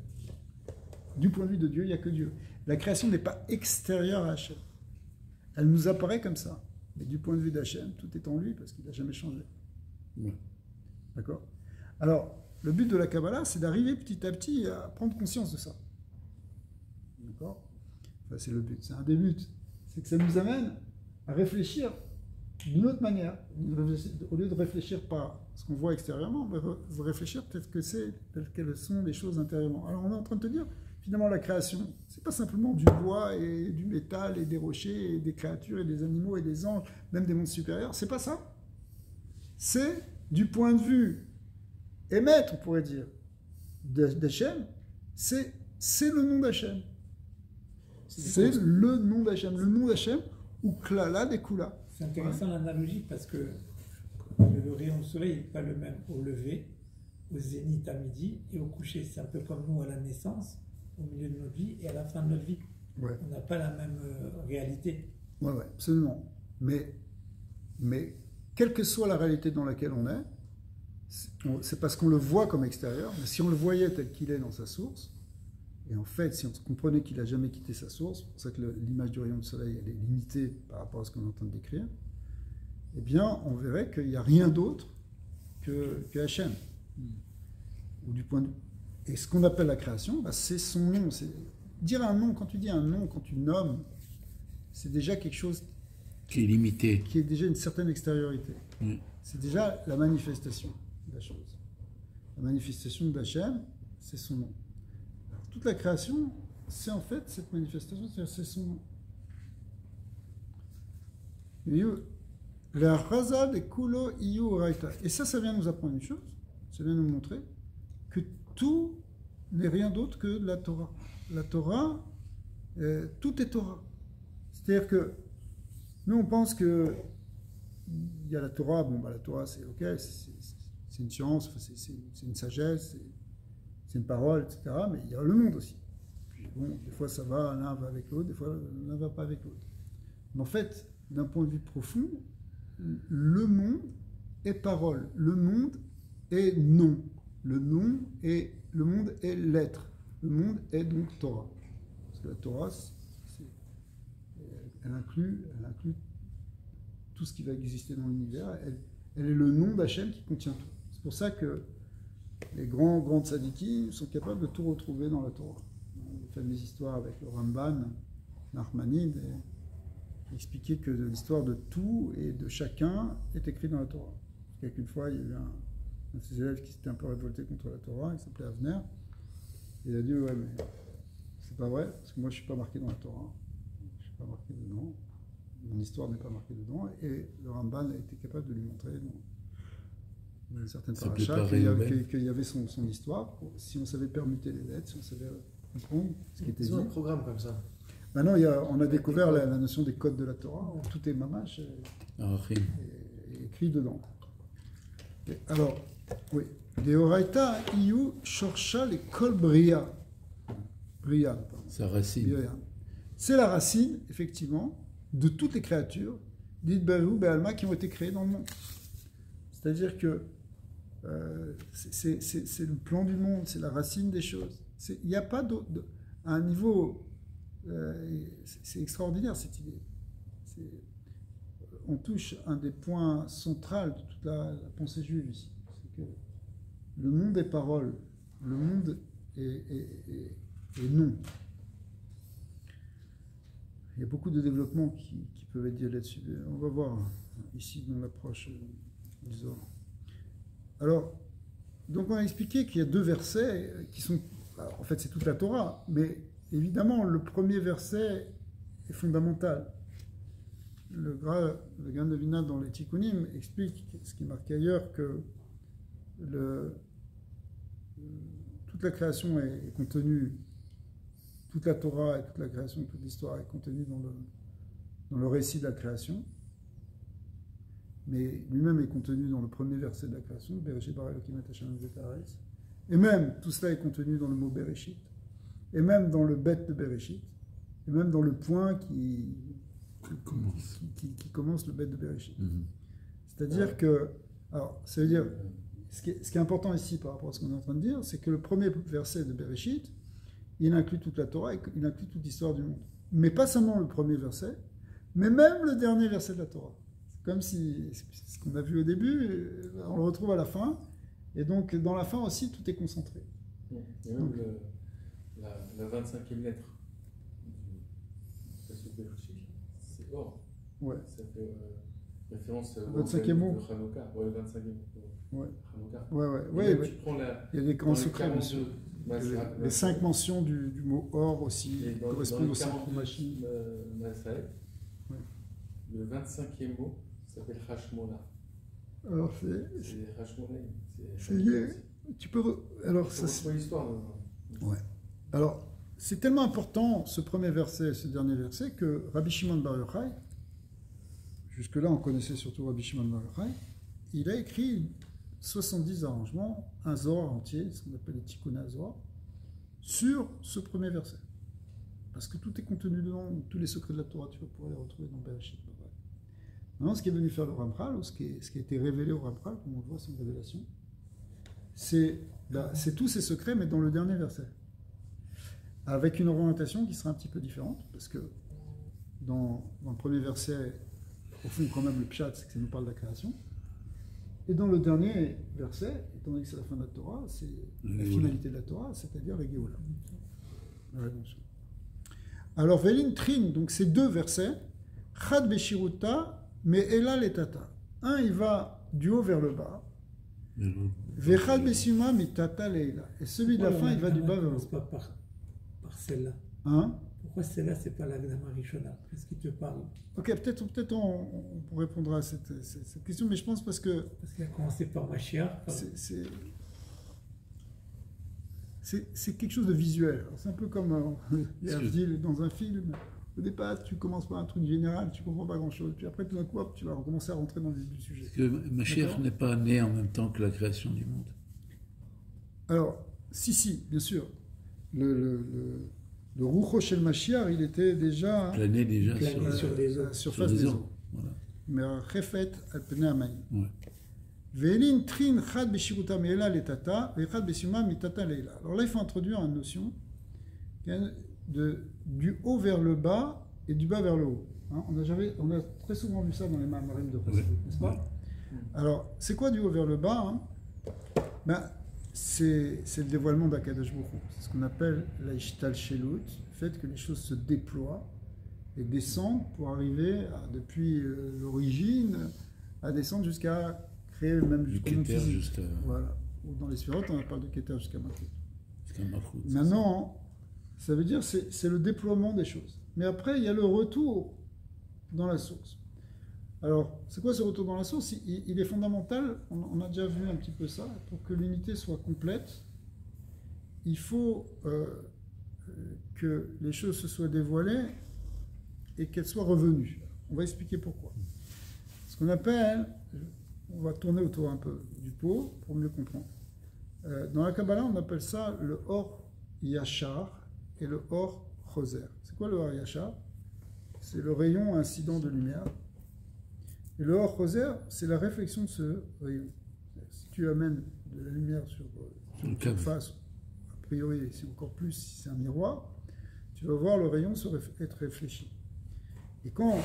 Du point de vue de Dieu, il n'y a que Dieu. La création n'est pas extérieure à Hachem. Elle nous apparaît comme ça. Mais du point de vue d'Hachem, tout est en lui parce qu'il n'a jamais changé. D'accord ? Alors, le but de la Kabbalah, c'est d'arriver petit à petit à prendre conscience de ça. D'accord ? Enfin, c'est le but. C'est un des buts. C'est que ça nous amène à réfléchir d'une autre manière. Au lieu de réfléchir par ce qu'on voit extérieurement, on va réfléchir peut-être quelles sont les choses intérieurement. Alors, on est en train de te dire, finalement, la création, c'est pas simplement du bois et du métal et des rochers et des créatures et des animaux et des anges, même des mondes supérieurs. C'est pas ça. C'est du point de vue émettre, on pourrait dire, d'Hachem, c'est le nom d'Hachem. C'est le nom d'Hachem. Le nom d'Hachem, ou Klala des Kula. C'est intéressant l'analogie parce que le rayon du soleil n'est pas le même au lever, au zénith à midi et au coucher. C'est un peu comme nous à la naissance, au milieu de notre vie et à la fin de notre vie. Ouais. On n'a pas la même réalité. Oui, absolument. Mais quelle que soit la réalité dans laquelle on est, c'est parce qu'on le voit comme extérieur, mais si on le voyait tel qu'il est dans sa source, et en fait, si on comprenait qu'il n'a jamais quitté sa source, c'est pour ça que l'image du rayon de soleil, elle est limitée par rapport à ce qu'on est en train de décrire, eh bien, on verrait qu'il n'y a rien d'autre que Hachem. Ou du point de... Et ce qu'on appelle la création, c'est son nom. Dire un nom, quand tu dis un nom, quand tu nommes, c'est déjà quelque chose qui est limité, qui est déjà une certaine extériorité. C'est déjà la manifestation de la chose. La manifestation d'Hachem, c'est son nom. Alors, toute la création, c'est en fait cette manifestation, c'est son nom. La raza de kulo iyu raita. Et ça vient nous apprendre une chose, ça vient nous montrer que tout n'est rien d'autre que la Torah. La Torah, tout est Torah. C'est-à-dire que nous, on pense que il y a la Torah, la Torah, c'est ok, c'est une science, c'est une sagesse, c'est une parole, etc. Mais il y a le monde aussi. Puis des fois ça va, l'un va avec l'autre, des fois l'un va pas avec l'autre. Mais en fait, d'un point de vue profond, le monde est parole, le monde est nom, le monde est l'être, le monde est donc Torah. Parce que la Torah, elle inclut tout ce qui va exister dans l'univers. Elle est le nom d'Hachem qui contient tout. C'est pour ça que les grands tzadikim sont capables de tout retrouver dans la Torah. Les fameuses histoires avec le Ramban, Nachmanide, expliquer que l'histoire de tout et de chacun est écrite dans la Torah. Qu'une fois, il y a eu un de ses élèves qui s'était un peu révolté contre la Torah, il s'appelait Avner. Il a dit, ouais, mais c'est pas vrai, parce que moi je ne suis pas marqué dans la Torah. Je ne suis pas marqué dedans. Mon histoire n'est pas marquée dedans. Et le Ramban a été capable de lui montrer dans certaines parachas qu'il y avait son histoire. Si on savait permuter les lettres, si on savait comprendre ce qui était dit. Ils ont un programme comme ça. Maintenant, on a découvert la notion des codes de la Torah. Tout est mamash et écrit dedans. Et alors, oui. Deoraita iyu shorsha le kol bria. Bria. Sa racine. C'est la racine, effectivement, de toutes les créatures, d'Idbaru Be'alma, qui ont été créées dans le monde. C'est-à-dire que c'est le plan du monde, c'est la racine des choses. Il n'y a pas à un niveau... c'est extraordinaire cette idée. on touche un des points centraux de toute la pensée juive ici. C'est que le monde est parole, le monde est non. Il y a beaucoup de développements qui peuvent être dit là-dessus. On va voir ici dans l'approche du Zohar. Alors, donc on a expliqué qu'il y a deux versets qui sont... En fait, c'est toute la Torah, mais évidemment, le premier verset est fondamental. Le Gan de Vilna dans les Tikkunim explique, ce qui est marqué ailleurs, que toute la création est contenue, toute la Torah et toute la création, toute l'histoire est contenue dans le récit de la création, mais lui-même est contenu dans le premier verset de la création, Bereshit bara Elokim et Hashem et Haaretz, et même tout cela est contenu dans le mot Bereshit, et même dans le bet de Bereshit, et même dans le point qui commence le bet de Bereshit. C'est-à-dire que, alors, ça veut dire, ce qui est important ici par rapport à ce qu'on est en train de dire, c'est que le premier verset de Bereshit, il inclut toute la Torah, il inclut toute l'histoire du monde. Mais pas seulement le premier verset, mais même le dernier verset de la Torah. C'est comme si, ce qu'on a vu au début, on le retrouve à la fin, et donc dans la fin aussi, tout est concentré. Et même la 25e lettre du Bereshit, c'est or. Ouais. Ça fait référence au 25e mot. de Hanouka. Ouais, le 25e mot. Ouais. Hanouka. Ouais. Tu prends il y a des grands secrets, bien sûr. Les 5 mentions du mot or aussi correspondent aux 5 machines. Le 25e mot s'appelle Hashmona. Alors c'est Hashmona. Tu peux. Alors ça c'est l'histoire. Ouais. Alors c'est tellement important ce premier verset, ce dernier verset que Rabbi Shimon Bar Yochai, jusque-là on connaissait surtout Rabbi Shimon Bar Yochai, il a écrit 70 arrangements, un Zohar entier, ce qu'on appelle les Tikkun Zohar, sur ce premier verset. Parce que tout est contenu dedans, tous les secrets de la Torah, tu vas pouvoir les retrouver dans Bereshit. Maintenant, ce qui est venu faire le Ramchal, ou ce qui a été révélé au Ramchal, comme on le voit, c'est une révélation, c'est tous ces secrets, mais dans le dernier verset. Avec une orientation qui sera un petit peu différente, parce que dans le premier verset, au fond, quand même, le pshat, c'est que ça nous parle de la création. Et dans le dernier verset, étant donné que c'est la fin de la Torah, c'est la finalité de la Torah, c'est-à-dire la Géoula. La rédemption. Alors, Vélin Trin, donc ces deux versets, Chad Beshiruta, mais Ela Letata. Un, il va du haut vers le bas. Vechad Besima, Mitata Leila. Et celui de la fin, il va du bas vers le haut. Pas par celle-là. Hein? Pourquoi celle-là, c'est pas l'Agdama Rishona? Qu'est-ce qui te parle? Ok, peut-être on répondra à cette question, mais je pense parce qu'il a commencé par Mashiach. C'est quelque chose de visuel. C'est un peu comme dans un film. Au départ, tu commences par un truc général, tu comprends pas grand-chose. Puis après, tout d'un coup, tu vas commencer à rentrer dans le vif du sujet. Parce que Mashiach n'est pas né en même temps que la création du monde. Alors, si, bien sûr. Le Rucho Shel Mashiach, il était déjà plané sur les eaux. Surface des eaux. Mais Refet al Pnei Hamayim. Ve'elin trin chad beshiruta me'ela letata ve'chad besima mitata leila. Alors là, il faut introduire une notion du haut vers le bas et du bas vers le haut. Hein, on a très souvent vu ça dans les Ma'amarim de Chassidut, n'est-ce pas? Alors, c'est quoi du haut vers le bas? C'est le dévoilement d'Akadosh Baruch Hu. C'est ce qu'on appelle la ishtalshelut, le fait que les choses se déploient et descendent pour arriver depuis l'origine à descendre jusqu'à créer même jusqu'au monde physique. Voilà. Ou dans les sphirotes, on parle de Keter jusqu'à Malchut. Maintenant, ça veut dire c'est le déploiement des choses. Mais après, il y a le retour dans la source. Alors, c'est quoi ce retour dans la source? Il est fondamental, on a déjà vu un petit peu ça, pour que l'unité soit complète, il faut que les choses se soient dévoilées et qu'elles soient revenues. On va expliquer pourquoi. Ce qu'on appelle, on va tourner autour un peu du pot pour mieux comprendre. Dans la Kabbalah, on appelle ça le Or Yachar et le Or Choser. C'est quoi le Or Yachar? C'est le rayon incident de lumière. Et le Or Choser, c'est la réflexion de ce rayon. Si tu amènes de la lumière sur une surface, a priori, c'est encore plus si c'est un miroir, tu vas voir le rayon être réfléchi. Et quand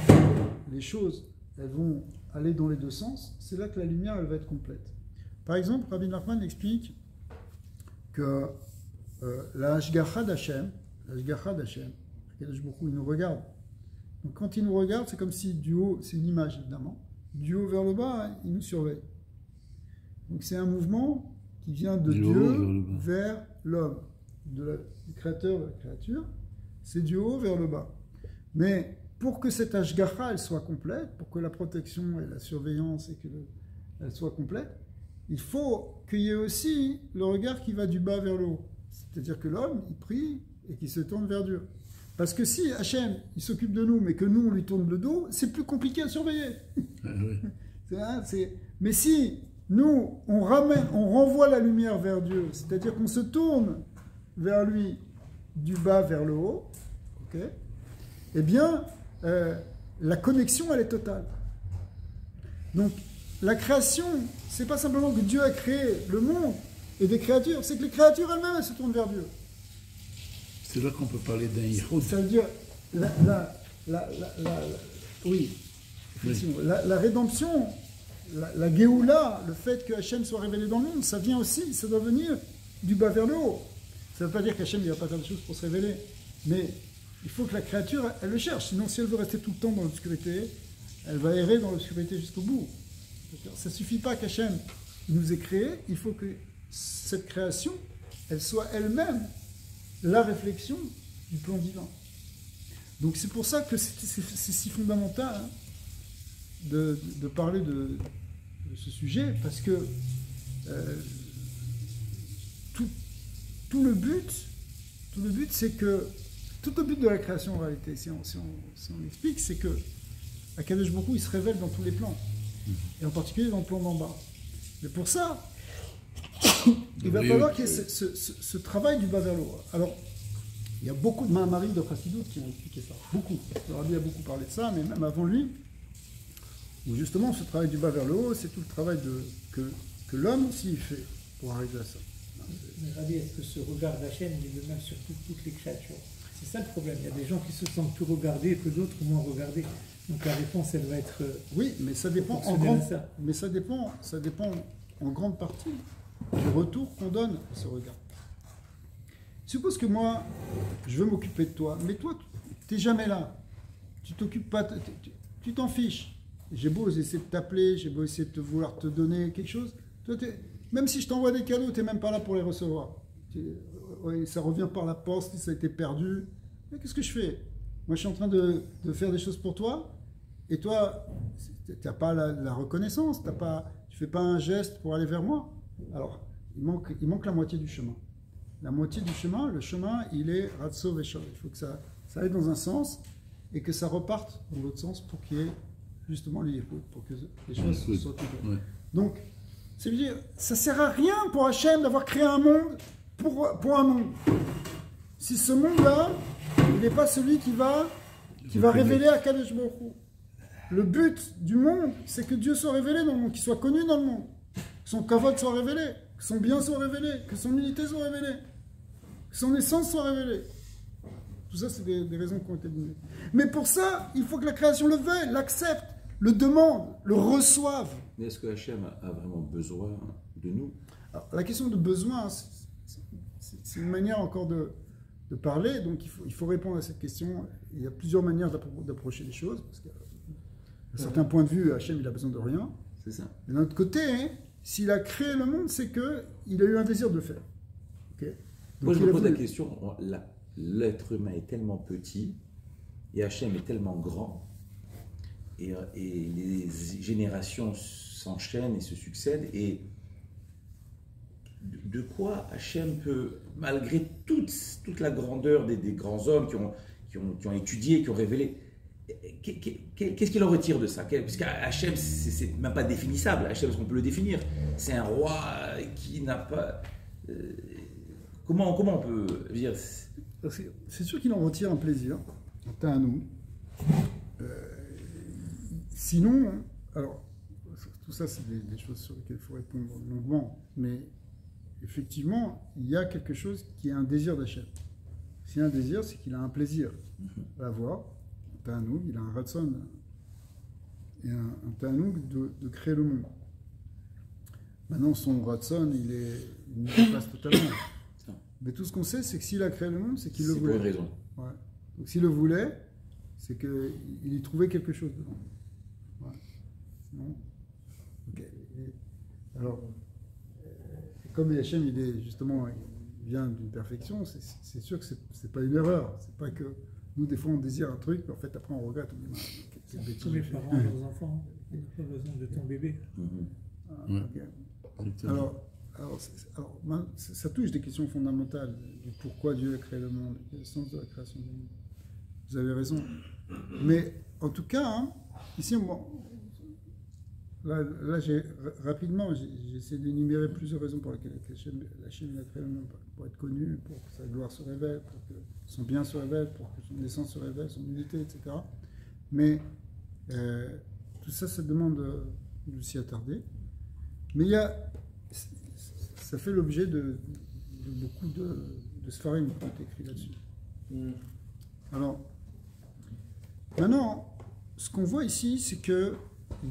les choses elles vont aller dans les deux sens, c'est là que la lumière elle va être complète. Par exemple, Rabbi Nachman explique que la Hashgacha d'Hachem, il nous regarde. Donc quand il nous regarde, c'est comme si du haut, c'est une image évidemment, du haut vers le bas, il nous surveille. Donc c'est un mouvement qui vient de Dieu vers l'homme, du créateur vers la créature, c'est du haut vers le bas. Mais pour que cette Hashgacha elle soit complète, pour que la protection et la surveillance et elle soit complète, il faut qu'il y ait aussi le regard qui va du bas vers le haut. C'est-à-dire que l'homme, il prie et qu'il se tourne vers Dieu. Parce que si Hachem, il s'occupe de nous, mais que nous, on lui tourne le dos, c'est plus compliqué à surveiller. Mais si nous, on renvoie la lumière vers Dieu, c'est-à-dire qu'on se tourne vers lui du bas vers le haut, okay, eh bien, la connexion, elle est totale. Donc, la création, c'est pas simplement que Dieu a créé le monde et des créatures, c'est que les créatures elles-mêmes, elles se tournent vers Dieu. C'est là qu'on peut parler d'un Yichud. Ça veut dire, la rédemption, la Géoula, le fait que Hachem soit révélé dans le monde, ça vient aussi, ça doit venir du bas vers le haut. Ça ne veut pas dire qu'Hachem ne va pas faire des choses pour se révéler, mais il faut que la créature, elle le cherche. Sinon, si elle veut rester tout le temps dans l'obscurité, elle va errer dans l'obscurité jusqu'au bout. Ça ne suffit pas qu'Hachem nous ait créés, il faut que cette création, elle soit elle-même la réflexion du plan divin. Donc c'est pour ça que c'est si fondamental de parler de ce sujet, parce que tout le but, c'est que tout le but de la création en réalité, si on explique, c'est que Akadosh Baruch Hu, il se révèle dans tous les plans, et en particulier dans le plan d'en bas. Mais pour ça, il va falloir qu'il y ait ce travail du bas vers le haut. Alors, il y a beaucoup de Mahamari de Chassidut qui ont expliqué ça. Beaucoup. Le Rabbi a beaucoup parlé de ça, mais même avant lui, où justement ce travail du bas vers le haut, c'est tout le travail que l'homme aussi fait pour arriver à ça. Mais Rabbi, est-ce que ce regard d'Hachem est le même sur toutes les créatures? C'est ça le problème. Il y a des gens qui se sentent plus regardés que d'autres moins regardés. Donc la réponse, elle va être... Oui, mais ça dépend ça dépend en grande partie du retour qu'on donne à ce regard. Suppose que moi, je veux m'occuper de toi, mais toi, tu n'es jamais là. Tu t'occupes pas, tu t'en fiches. J'ai beau essayer de t'appeler, j'ai beau essayer de vouloir te donner quelque chose. Toi, même si je t'envoie des cadeaux, tu n'es même pas là pour les recevoir. Ça revient par la poste, ça a été perdu. Mais qu'est-ce que je fais? Moi, je suis en train de faire des choses pour toi, et toi, tu n'as pas la reconnaissance, tu ne fais pas un geste pour aller vers moi. Alors, il manque la moitié du chemin. La moitié du chemin, le chemin, il est Ratso Veshov. Il faut que ça aille dans un sens et que ça reparte dans l'autre sens pour qu'il y ait justement pour que les choses soient toutes. Ouais. Donc, c'est-à-dire, ça ne sert à rien pour Hachem d'avoir créé un monde pour un monde. Si ce monde-là, il n'est pas celui qui va révéler à Kadosh Baruch Hu. Le but du monde, c'est que Dieu soit révélé dans le monde, qu'il soit connu dans le monde, que son kavod soit révélé, que son bien soit révélé, que son unité soit révélée, que son essence soit révélée. Tout ça, c'est des raisons qui ont été données. Mais pour ça, il faut que la création le veuille, l'accepte, le demande, le reçoive. Mais est-ce que Hachem a vraiment besoin de nous? Alors, la question de besoin, c'est une manière encore de parler, donc il faut répondre à cette question. Il y a plusieurs manières d'approcher les choses, parce qu'à un certain point de vue, Hachem, il a besoin de rien. C'est ça. Mais d'un autre côté, s'il a créé le monde, c'est qu'il a eu un désir de le faire. Okay. Moi, je me pose la question, l'être humain est tellement petit, et Hachem est tellement grand, et les générations s'enchaînent et se succèdent, et de quoi Hachem peut, malgré toute la grandeur des grands hommes qui ont étudié, qui ont révélé, qu'est-ce qu'il en retire de ça? Parce qu'Hachem, c'est même pas définissable. Hachem, est-ce qu'on peut le définir? C'est un roi qui n'a pas... Comment on peut dire? C'est sûr qu'il en retire un plaisir, quant à nous. Sinon, alors, tout ça, c'est des choses sur lesquelles il faut répondre longuement, mais effectivement, il y a quelque chose qui est un désir d'Hachem. S'il y a un désir, c'est qu'il a un plaisir à avoir. À nous, il a un ratson un Tanoug de créer le monde. Maintenant, son Ratson, il nous dépasse totalement. Mais tout ce qu'on sait, c'est que s'il a créé le monde, c'est qu'il le voulait. C'est pour une raison. Ouais. Donc s'il le voulait, c'est qu'il y trouvait quelque chose dedans. Ouais. Sinon, ok. Alors, comme Hachem, il est justement, il vient d'une perfection, c'est sûr que c'est pas une erreur. C'est pas que nous, des fois, on désire un truc, mais en fait, après, on regrette. On dit, tous les parents, leurs enfants, ils n'ont pas besoin de ton bébé. Okay. Alors, ça touche des questions fondamentales du pourquoi Dieu a créé le monde, quel est le sens de la création du monde. Vous avez raison. Mais en tout cas, hein, ici, bon, là rapidement, j'ai essayé d'énumérer plusieurs raisons pour lesquelles la Chine a créé le monde, pour être connu, pour que sa gloire se révèle, pour que son bien se révèle, pour que son essence se révèle, son unité, etc. Mais tout ça, ça demande de s'y attarder. Mais ça fait l'objet de beaucoup de spharim qui ont été écrits là-dessus. Alors, maintenant, ce qu'on voit ici, c'est qu'il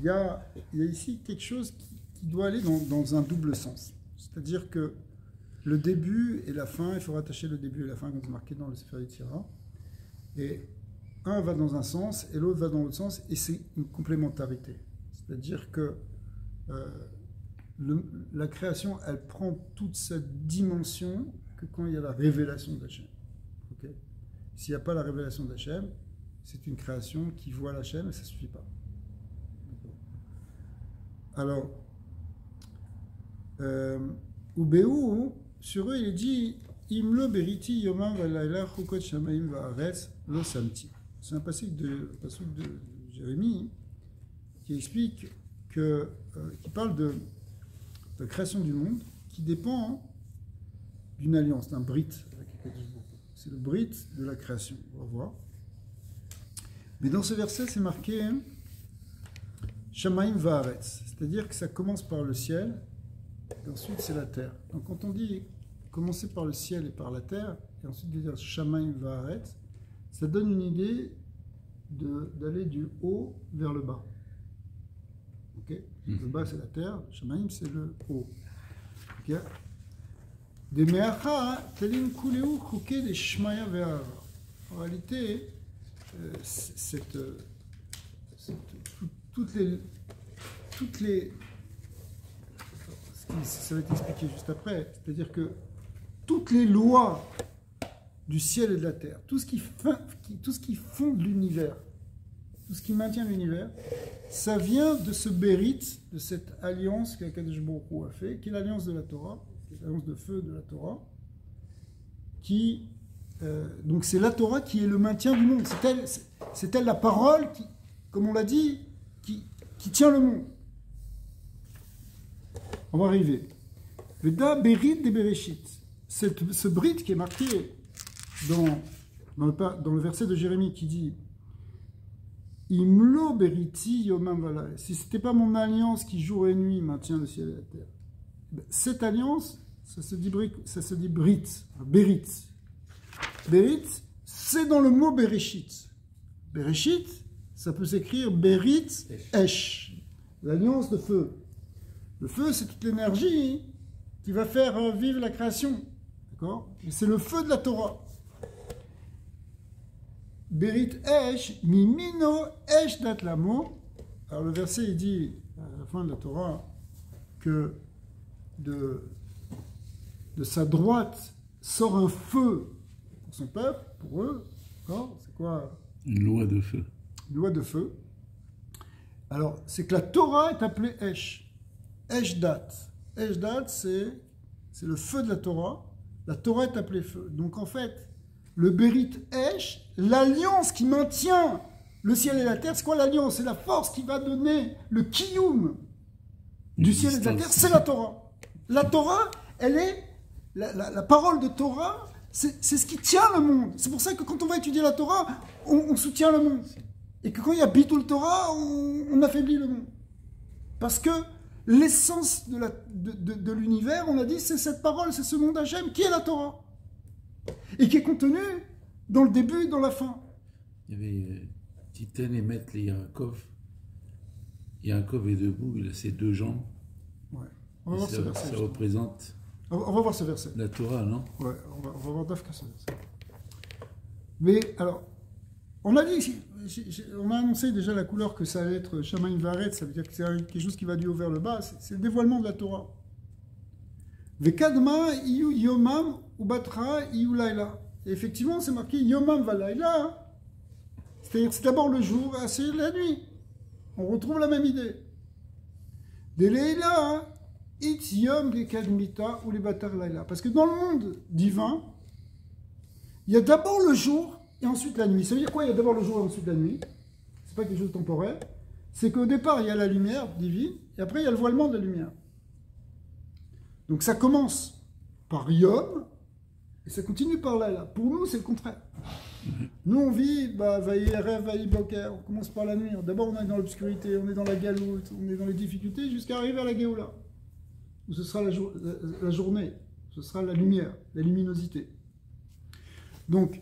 y a ici quelque chose qui doit aller dans un double sens. C'est-à-dire que le début et la fin, il faut rattacher le début et la fin comme c'est marqué dans le Sefer Yetzirah. Et un va dans un sens et l'autre va dans l'autre sens, et c'est une complémentarité. C'est-à-dire que la création, elle prend toute sa dimension que quand il y a la révélation d'Hachem. Okay. S'il n'y a pas la révélation d'Hachem, c'est une création qui voit l'Hachem et ça ne suffit pas. Alors, Ubeu, sur eux, il dit Imlo beriti yomam valayla chukot shamaim va'aretz lo samti. C'est un passage de Jérémie qui explique qui parle de la création du monde qui dépend d'une alliance, d'un brit avec Akadosh Baruch Hu. C'est le brit de la création, on va voir. Mais dans ce verset, c'est marqué Shamaim va'aretz, c'est-à-dire que ça commence par le ciel et ensuite c'est la terre. Donc quand on dit commencer par le ciel et par la terre, et ensuite dire Shamaim va'aretz, ça donne une idée d'aller du haut vers le bas. Okay. Le bas c'est la terre, Shamaim c'est le haut. Okay. Des meacha telim kuleu chuke de shmaya ve'ava. En réalité, toutes les ça va être expliqué juste après, c'est-à-dire que toutes les lois du ciel et de la terre, tout ce qui fonde l'univers, tout ce qui maintient l'univers, ça vient de ce bérit, de cette alliance qu'Akadosh Baruch Hu a fait, qui est l'alliance de la Torah, qui est l'alliance de feu de la Torah, donc c'est la Torah qui est le maintien du monde. C'est elle la parole qui, comme on l'a dit, qui tient le monde. On va arriver. Veda Berit de Bereshit. Ce brit qui est marqué dans le verset de Jérémie qui dit Imlo Beriti Yomam Valay. Si ce n'était pas mon alliance qui jour et nuit maintient le ciel et la terre. Cette alliance, ça se dit Brit, Berit. Berit, c'est dans le mot Bereshit. Bereshit, ça peut s'écrire Berit Esh, l'alliance de feu. Le feu, c'est toute l'énergie qui va faire vivre la création. D'accord ? C'est le feu de la Torah. Berit Esh, Mimino Esh Datlamo. Alors le verset, il dit, à la fin de la Torah, que de sa droite sort un feu pour son peuple, pour eux. D'accord ? C'est quoi ? Une loi de feu. Une loi de feu. Alors, c'est que la Torah est appelée Esh. Eshdat. Eshdat, c'est le feu de la Torah. La Torah est appelée feu. Donc en fait, le Berit Esh, l'alliance qui maintient le ciel et la terre, c'est quoi l'alliance ? C'est la force qui va donner le kiyum du ciel et de la terre, c'est la Torah. La Torah, elle est, la parole de Torah, c'est ce qui tient le monde. C'est pour ça que quand on va étudier la Torah, on soutient le monde. Et que quand il y a Bitul Torah, on affaiblit le monde. Parce que l'essence de l'univers, on l'a dit, c'est cette parole, c'est ce monde Hachem qui est la Torah. Et qui est contenu dans le début et dans la fin. Il y avait Titen et Met les Yaakov, Yaakov est debout, il a ses deux jambes. Ouais. On va voir ce verset. Ça représente on va voir ce verset. la Torah, non? Ouais, on va voir Dafka ce verset. Mais alors, on a dit, on a annoncé déjà la couleur que ça allait être Shamayim Varet, ça veut dire que c'est quelque chose qui va du haut vers le bas, c'est le dévoilement de la Torah. Vekadma iyu yomam ubatra iyu laila. Et effectivement, c'est marqué yomam valaila. C'est-à-dire que c'est d'abord le jour, c'est la nuit. On retrouve la même idée. Des leila, it yom gekadmita ou les batar laila. Parce que dans le monde divin, il y a d'abord le jour et ensuite la nuit. Ça veut dire quoi? Il y a d'abord le jour et ensuite la nuit. C'est pas quelque chose de temporaire. C'est qu'au départ, il y a la lumière divine et après, il y a le voilement de la lumière. Donc ça commence par Yom et ça continue par Laila. Pour nous, c'est le contraire. Nous, on vit, vaïe rêve, vaïe boker, on commence par la nuit. D'abord, on est dans l'obscurité, on est dans la galoute, on est dans les difficultés jusqu'à arriver à la Géoula, où ce sera la journée, ce sera la lumière, la luminosité. Donc,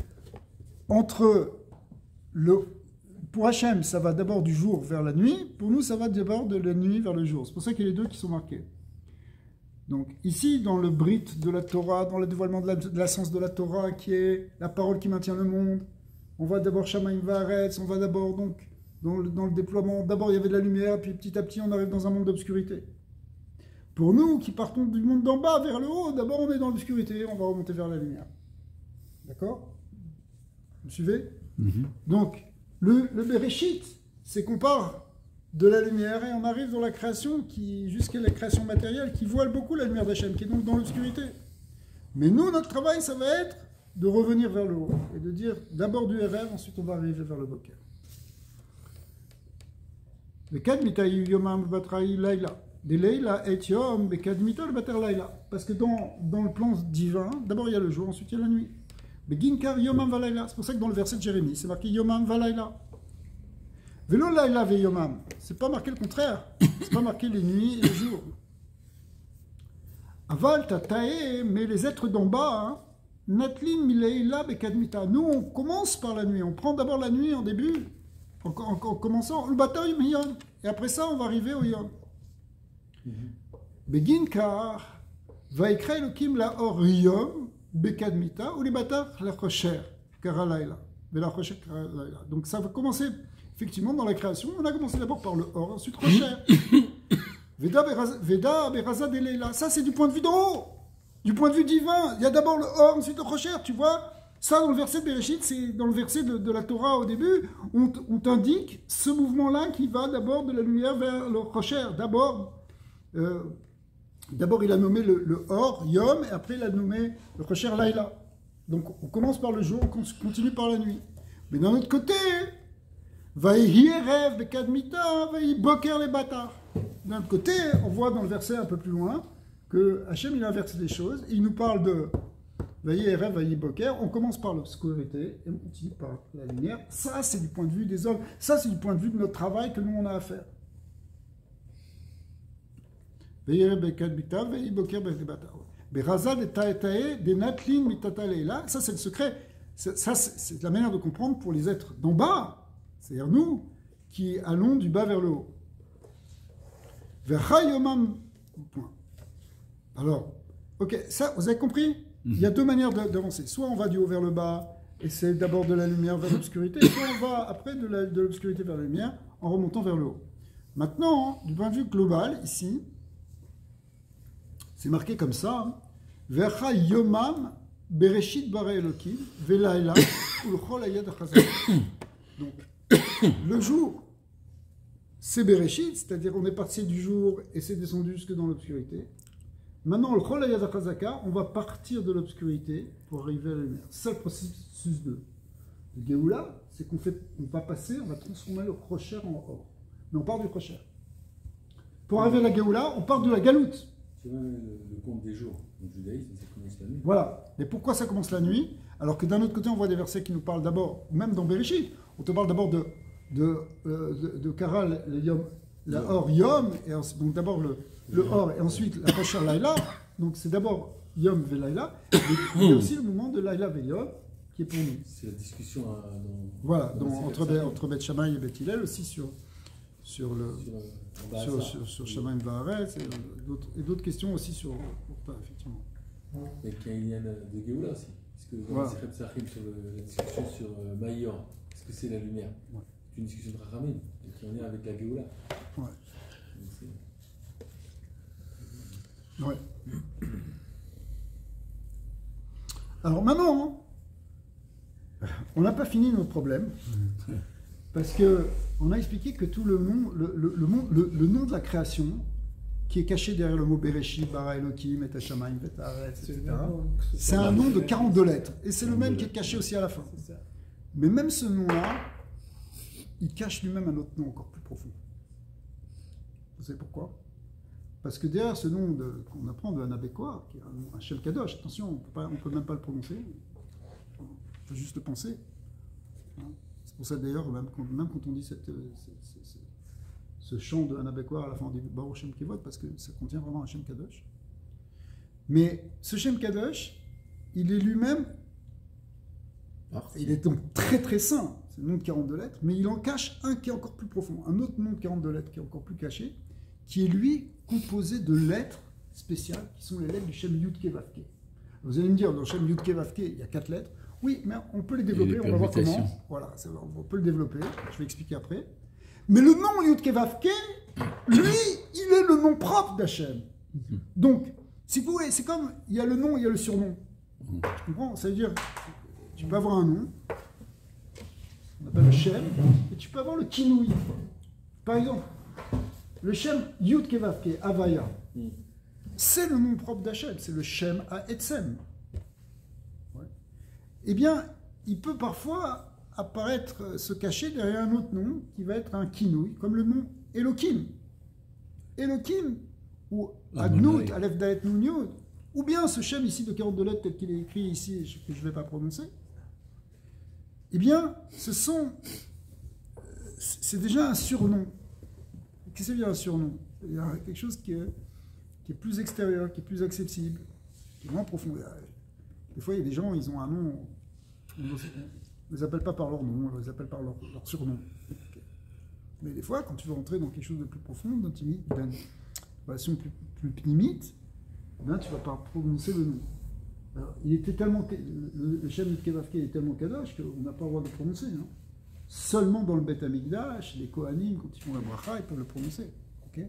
pour Hachem, ça va d'abord du jour vers la nuit, pour nous, ça va d'abord de la nuit vers le jour. C'est pour ça qu'il y a les deux qui sont marqués. Donc ici, dans le brit de la Torah, dans le dévoilement de l'essence de la Torah, qui est la parole qui maintient le monde, on va d'abord Shamayim Vaaretz, on va d'abord donc dans le déploiement, d'abord il y avait de la lumière, puis petit à petit on arrive dans un monde d'obscurité. Pour nous, qui partons du monde d'en bas vers le haut, d'abord on est dans l'obscurité, on va remonter vers la lumière. D'accord? Vous me suivez? Donc, le Bereshit, c'est qu'on part de la lumière et on arrive dans la création jusqu'à la création matérielle qui voile beaucoup la lumière d'Hachem, qui est donc dans l'obscurité. Mais nous, notre travail, ça va être de revenir vers le haut et de dire d'abord du rêve, ensuite on va arriver vers le boker. Parce que dans le plan divin, d'abord il y a le jour, ensuite il y a la nuit. C'est pour ça que dans le verset de Jérémie, c'est marqué Yomam Valayla. Velo laila ve yomam. C'est pas marqué le contraire. C'est pas marqué les nuits et les jours. Aval tatae, mais les êtres d'en bas, natlin mileila bekadmita. Nous, on commence par la nuit. On prend d'abord la nuit en début, en commençant le bataille yom. Et après ça, on va arriver au yom. Begin kar vaikra elokim la or yom bekadmita ou les batar la rocher karalaila. Donc ça va commencer. Effectivement, dans la création, on a commencé d'abord par le Or, ensuite Rocher. Veda Beraza Deleila. Ça, c'est du point de vue d'en haut, du point de vue divin. Il y a d'abord le Or, ensuite le Rocher. Tu vois, ça, dans le verset de Bereshit, c'est dans le verset de la Torah au début, on t'indique ce mouvement-là qui va d'abord de la lumière vers le Rocher. D'abord, il a nommé le Or, Yom, et après, il a nommé le Rocher, Laila. Donc, on commence par le jour, on continue par la nuit. Mais d'un autre côté, Vaïhi rêve de Kadmita, vaïhi boker les bâtards. D'un autre côté, on voit dans le verset un peu plus loin que Hachem il inverse les choses. Il nous parle de vaïhi rêve, vaïhi boker. On commence par l'obscurité et on continue par la lumière. Ça, c'est du point de vue des hommes. Ça, c'est du point de vue de notre travail que nous on a à faire. Vaïhi rêve de Kadmita, vaïhi boker les bâtards. Beraza de taetae, de natlin mitataleila. Ça, c'est le secret. Ça, c'est la manière de comprendre pour les êtres d'en bas. C'est-à-dire nous qui allons du bas vers le haut. Alors, ok, ça, vous avez compris? Il y a deux manières d'avancer. Soit on va du haut vers le bas, et c'est d'abord de la lumière vers l'obscurité, soit on va après de l'obscurité vers la lumière, en remontant vers le haut. Maintenant, du point de vue global, ici, c'est marqué comme ça, Vercha yomam bereshit bara elokim, velaila, ulchol ayad achazak. Donc, le jour, c'est Bereshit, c'est-à-dire on est parti du jour et c'est descendu jusque dans l'obscurité. Maintenant, le Chol Hayad HaChazaka, on va partir de l'obscurité pour arriver à la lumière. C'est ça le processus de Géoula, c'est on va transformer le Rocher en or. Mais on part du Rocher. Pour arriver à la Géoula, on part de la Galoute. C'est même le compte des jours. Au judaïsme, ça commence la nuit. Voilà. Et pourquoi ça commence la nuit? Alors que d'un autre côté, on voit des versets qui nous parlent d'abord, même dans Bereshit, on te parle d'abord de Karal, la Or Yom, et donc d'abord le Or, et ensuite la Rocher Laila. Donc c'est d'abord Yom ve Laila. Il y a aussi le moment de Laila ve Yom, qui est pour nous. C'est la discussion voilà, entre Beth Shammai et Beth Hillel aussi sur sur Shamaim Va'aretz et d'autres questions aussi sur Orta, effectivement. Et qu'il y a de Géoula aussi. Parce que dans le Psachim, sur la discussion sur Maïor, est-ce que c'est la lumière? C'est une discussion de Rachamim, qui est en lien avec la Géoula. Ouais. Alors maintenant, on n'a pas fini notre problème, parce qu'on a expliqué que tout le nom de la création, qui est caché derrière le mot Bereshit, Bara Elohim, Et Hashamayim, Et Haaretz, etc., c'est un nom de 42 lettres, et c'est le même qui est caché aussi à la fin. Mais même ce nom-là, il cache lui-même un autre nom encore plus profond. Vous savez pourquoi? Parce que derrière ce nom qu'on apprend de Anabekwa, qui est un Shel Kadosh, attention, on ne peut même pas le prononcer, il faut juste le penser. C'est pour ça d'ailleurs, même quand on dit ce chant de Anabekwa à la fin, on dit Baruch Shem Kevod, parce que ça contient vraiment un Shem Kadosh. Mais ce Shem Kadosh, il est lui-même, il est donc très très saint, c'est le nom de 42 lettres, mais il en cache un qui est encore plus profond, un autre nom de 42 lettres qui est encore plus caché, qui est lui composé de lettres spéciales, qui sont les lettres du Shem Yud Ke Vav Ke. Vous allez me dire, dans le Shem Yud Ke Vav Ke, il y a 4 lettres. Oui, mais on peut les développer, on va voir comment. Voilà, on peut le développer, je vais expliquer après. Mais le nom Yud Ke Vav Ke, lui, il est le nom propre d'Hachem. Donc, si vous voulez, c'est comme, il y a le nom, il y a le surnom. Tu comprends? Ça veut dire, tu peux avoir un nom, on appelle le Shem, et tu peux avoir le Kinouï. Par exemple, le Shem Yud Ke Vav Ke, Havaya, c'est le nom propre d'Hachem, c'est le Shem Ha'etzem. Ouais. Eh bien, il peut parfois apparaître, se cacher derrière un autre nom qui va être un kinouï, comme le nom Elohim. Elohim, ou Adnout, Aleph Dalet Nun Yud, ou bien ce Shem ici de 42 lettres tel qu'il est écrit ici, que je ne vais pas prononcer. Eh bien, c'est déjà un surnom. Qu'est-ce que c'est un surnom? Il y a quelque chose qui est plus extérieur, qui est plus accessible, qui est moins profond. Des fois, il y a des gens, ils ont un nom, on ne les appelle pas par leur nom, on les appelle par leur surnom. Mais des fois, quand tu veux rentrer dans quelque chose de plus profond, d'intimite, d'une relation plus pnimite, ben, tu ne vas pas prononcer le nom. Alors, il était tellement, le Shem Yud Ke Vav Ke est tellement kadosh qu'on n'a pas le droit de le prononcer. Hein. Seulement dans le Beth Amikdash, les Kohanim, quand ils font la bracha, ils peuvent le prononcer. Okay,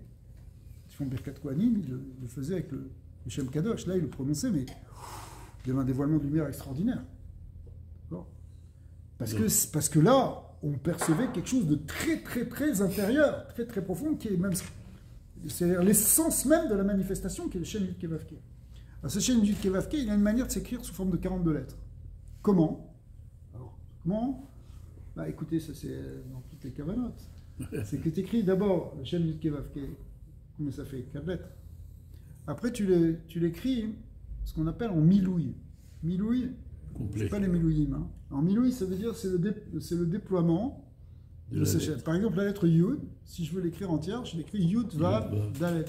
ils font Birkat Kohanim, ils le faisaient avec le Shem Kadosh. Là, ils le prononçaient, mais il y avait un dévoilement de lumière extraordinaire. Parce que là, on percevait quelque chose de très, très, très intérieur, très, très profond, qui est même, c'est l'essence même de la manifestation, qui est le Shem Yud Ke Vav Ke. Alors, ce Shem Yud Ke Vav Ke, il a une manière de s'écrire sous forme de 42 lettres. Comment? Alors, comment? Bah écoutez, ça c'est dans toutes les cavanotes. C'est que tu écris d'abord le Shem Yud Ke Vav Ke, comment ça fait? 4 lettres. Après tu l'écris ce qu'on appelle en milouï. Milouï, c'est pas les milouïm. Hein. En milouï, ça veut dire c'est le déploiement de ce Shem. Par exemple, la lettre Yud, si je veux l'écrire entière, je l'écris Yud Vav Dalet.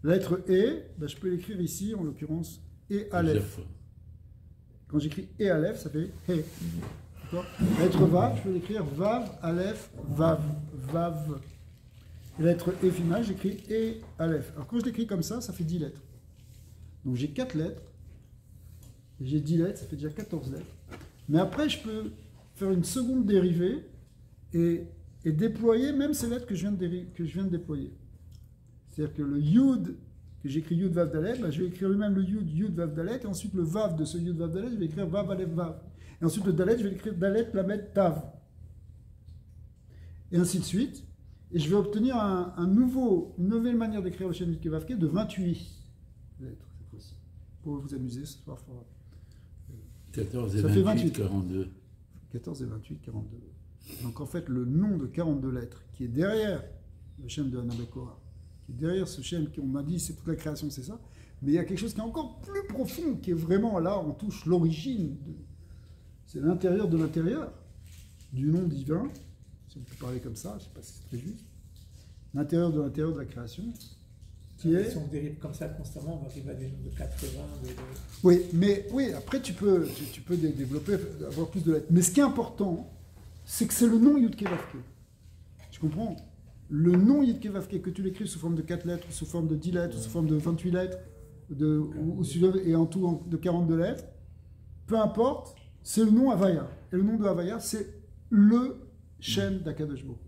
La lettre E, bah, je peux l'écrire ici, en l'occurrence, E Aleph. Quand j'écris E Aleph, ça fait He. La lettre Vav, je peux l'écrire Vav, Aleph, Vav, Vav. Et la lettre E finale, j'écris E, Aleph. Alors quand je l'écris comme ça fait 10 lettres. Donc j'ai 4 lettres, et j'ai 10 lettres, ça fait déjà 14 lettres. Mais après, je peux faire une seconde dérivée et déployer même ces lettres que je viens de déployer. C'est-à-dire que le Yud, que j'écris Yud, Vav, Dalet, bah, je vais écrire lui-même le Yud, Yud, Vav, Dalet, et ensuite le Vav de ce Yud, Vav, Dalet, je vais écrire Vav, Aleph, Vav. Et ensuite, le Dalet, je vais écrire Dalet, Lamed, Tav. Et ainsi de suite. Et je vais obtenir une nouvelle manière d'écrire le Shem Yud Ke Vav Ke de 28 lettres, cette fois-ci. Pour vous amuser ce soir. 14 et 28, 42. 14 et 28, 42. Donc en fait, le nom de 42 lettres, qui est derrière le Shem de Anabekora, qui est derrière ce Shem qu'on m'a dit, c'est toute la création, c'est ça. Mais il y a quelque chose qui est encore plus profond, qui est vraiment là, on touche l'origine de... C'est l'intérieur de l'intérieur du nom divin, si on peut parler comme ça, je ne sais pas si c'est très juste. L'intérieur de la création, qui est... Si on dérive comme ça constamment, on va arriver à des nombres de 80. Oui, mais oui, après tu peux développer, avoir plus de lettres. Mais ce qui est important, c'est que c'est le nom Yud Ke Vav Ke. Tu comprends? le nom Yidke Vavke, que tu l'écris sous forme de 4 lettres, sous forme de 10 lettres, sous forme de 28 lettres, et en tout de 42 lettres, peu importe, c'est le nom Havaya. Et le nom de Havaya, c'est le Shem d'Akadosh Baruch Hu.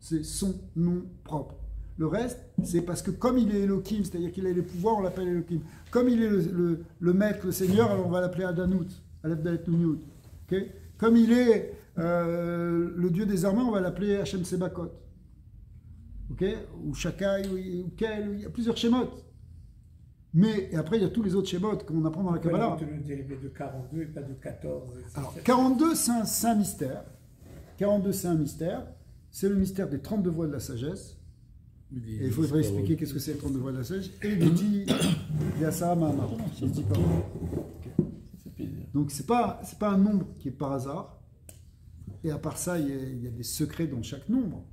C'est son nom propre. Le reste, c'est parce que comme il est Elohim, c'est-à-dire qu'il a les pouvoirs, on l'appelle Elohim. Comme il est le maître, le seigneur, alors on va l'appeler Adanout, Aleph Dalet Nun Yud. Okay? Comme il est le dieu des armées, on va l'appeler Hachem Sebakot. Okay? Ou Shakai, ou Kel, il y a plusieurs Shemot. Mais et après, il y a tous les autres Shemot qu'on apprend dans la Kabbalah. Tu le dérivé de 42 et pas de 14. Alors, 42, c'est un mystère. 42, c'est un mystère. C'est le mystère des 32 voies de la sagesse. Et il faudrait expliquer qu'est-ce que c'est les 32 voies de la sagesse. Et il dit Yasa Mahama. Donc, c'est pas un nombre qui est par hasard. Et à part ça, il y a des secrets dans chaque nombre.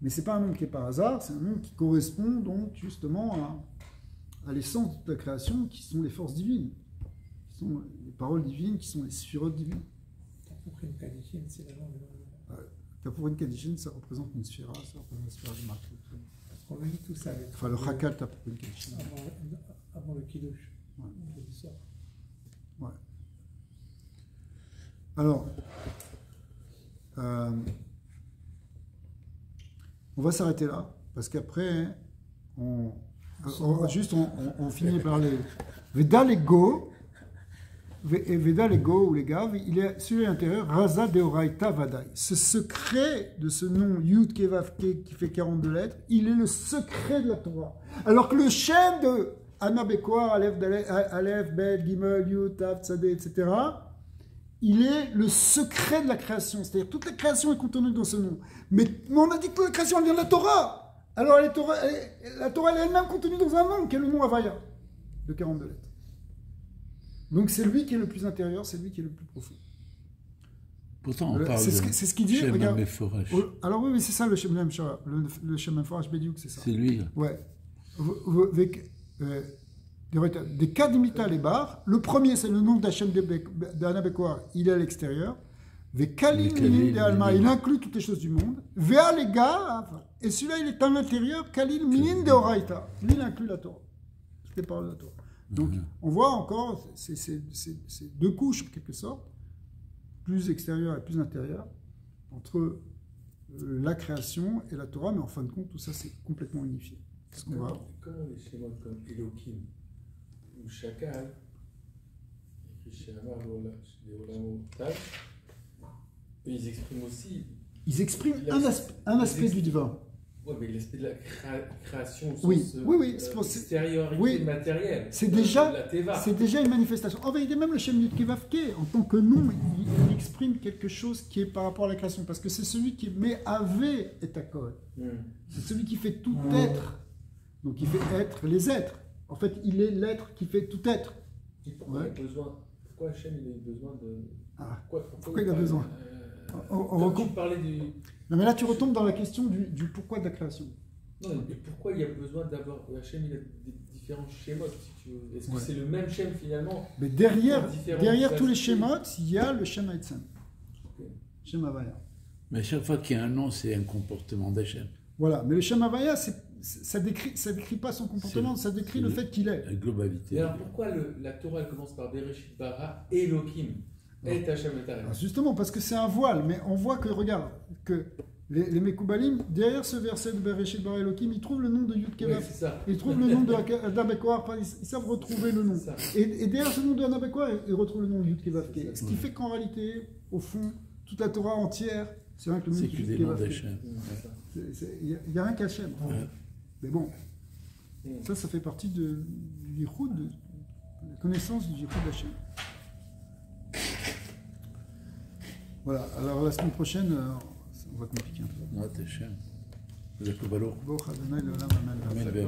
Mais c'est pas un nombre qui est par hasard. C'est un nombre qui correspond donc justement à l'essence de la création, qui sont les forces divines, qui sont les paroles divines, qui sont les sphirotes divines. Tapourine Kadishin, c'est la langue. Tapourine Kadishin, ça représente une sphira, ça représente une sphira de Malchut. Parce qu'on lit tout ça. Enfin, le Chakal Tapourine Kadishin. Avant le Kiddush. Ouais. Ouais. Alors, on va s'arrêter là, parce qu'après, on finit par les Veda Lego, ou les Gav, il est sur l'intérieur, Raza Deoraita Vadai. Ce secret de ce nom Yud Kevavke qui fait 42 lettres, il est le secret de la Torah. Alors que le Shem de Anna Bekwa, Aleph, Bet, Gimel, Yud, Tav, Tzadeh, etc., il est le secret de la création. C'est-à-dire toute la création est contenue dans ce nom. Mais on a dit que toute la création vient de la Torah. Alors la Torah elle est elle-même contenue dans un nom qui est le nom Havaya, de 42 lettres. Donc c'est lui qui est le plus intérieur, c'est lui qui est le plus profond. Pourtant on parle c'est ce qu'il dit. Shem Regarde. Meforash. Alors oui, c'est ça le Shem Meforash, le Shem Meforash Bediuk, c'est ça. C'est lui. Ouais. Des cas d'imita les bars. Le premier, c'est le nom d'Hachem d'Anna Bekwa, il est à l'extérieur. Vekalil Minin de Alma, il inclut toutes les choses du monde. Vea les gars, et celui-là, il est à l'intérieur. Kalil Minin de Oraita, lui, il inclut la Torah. Toutes les paroles de la Torah. Donc, on voit encore ces deux couches, en quelque sorte, plus extérieure et plus intérieure, entre la création et la Torah, mais en fin de compte, tout ça, c'est complètement unifié. Comment les schémas comme Elohim ou Shakal, écrit chez Amar, les Olamo Tal, ils expriment aussi. Ils expriment un aspect du divin. Oui, mais l'aspect de la création, oui, extériorité matérielle. C'est déjà une manifestation. En vérité, même le Shem Yud Kevavke, en tant que nom, il exprime quelque chose qui est par rapport à la création. Parce que c'est celui qui met Ave et Akol. C'est celui qui fait tout être. Donc il fait être les êtres. En fait, il est l'être qui fait tout être. Et pourquoi pourquoi Hachem il a eu besoin de... Pourquoi il a besoin tu parlais du... Non mais là tu retombes dans la question du pourquoi de la création. Non, mais pourquoi il y a besoin d'avoir... Hachem il a des différents schémas, si tu veux. Est-ce que c'est le même schéma finalement? Mais derrière tous les schémas, il y a le Shem Haitzan. Shem Havaya. Mais à chaque fois qu'il y a un nom, c'est un comportement d'Hachem. Voilà, mais le Shem Havaya, ça décrit pas son comportement, ça décrit le fait qu'il est. La globalité. Et alors pourquoi la Torah elle commence par Bereshit Bara, Elohim, et Hachem et justement, parce que c'est un voile, mais on voit que, regarde, que les Mekoubalim, derrière ce verset de Bereshit Bara Elohim, ils trouvent le nom de Yud Kevavke. Oui, ils trouvent le nom d'Anna Bekwa, ils savent retrouver le nom. Et derrière ce nom d'Anna Bekwa, ils retrouvent le nom de Yud Kevavke. Ce qui fait qu'en réalité, au fond, toute la Torah entière, c'est rien que le nom de Yud Kevavke. Il n'y a rien qu'Hachem. Mais bon, ça fait partie du yichud, de la connaissance du yichud d'Hachem. Voilà, alors la semaine prochaine, on va compliquer un peu. Ouais, Hachem. Vous êtes au ballon. Bon, Adonai, le Olam, Amen. Amen.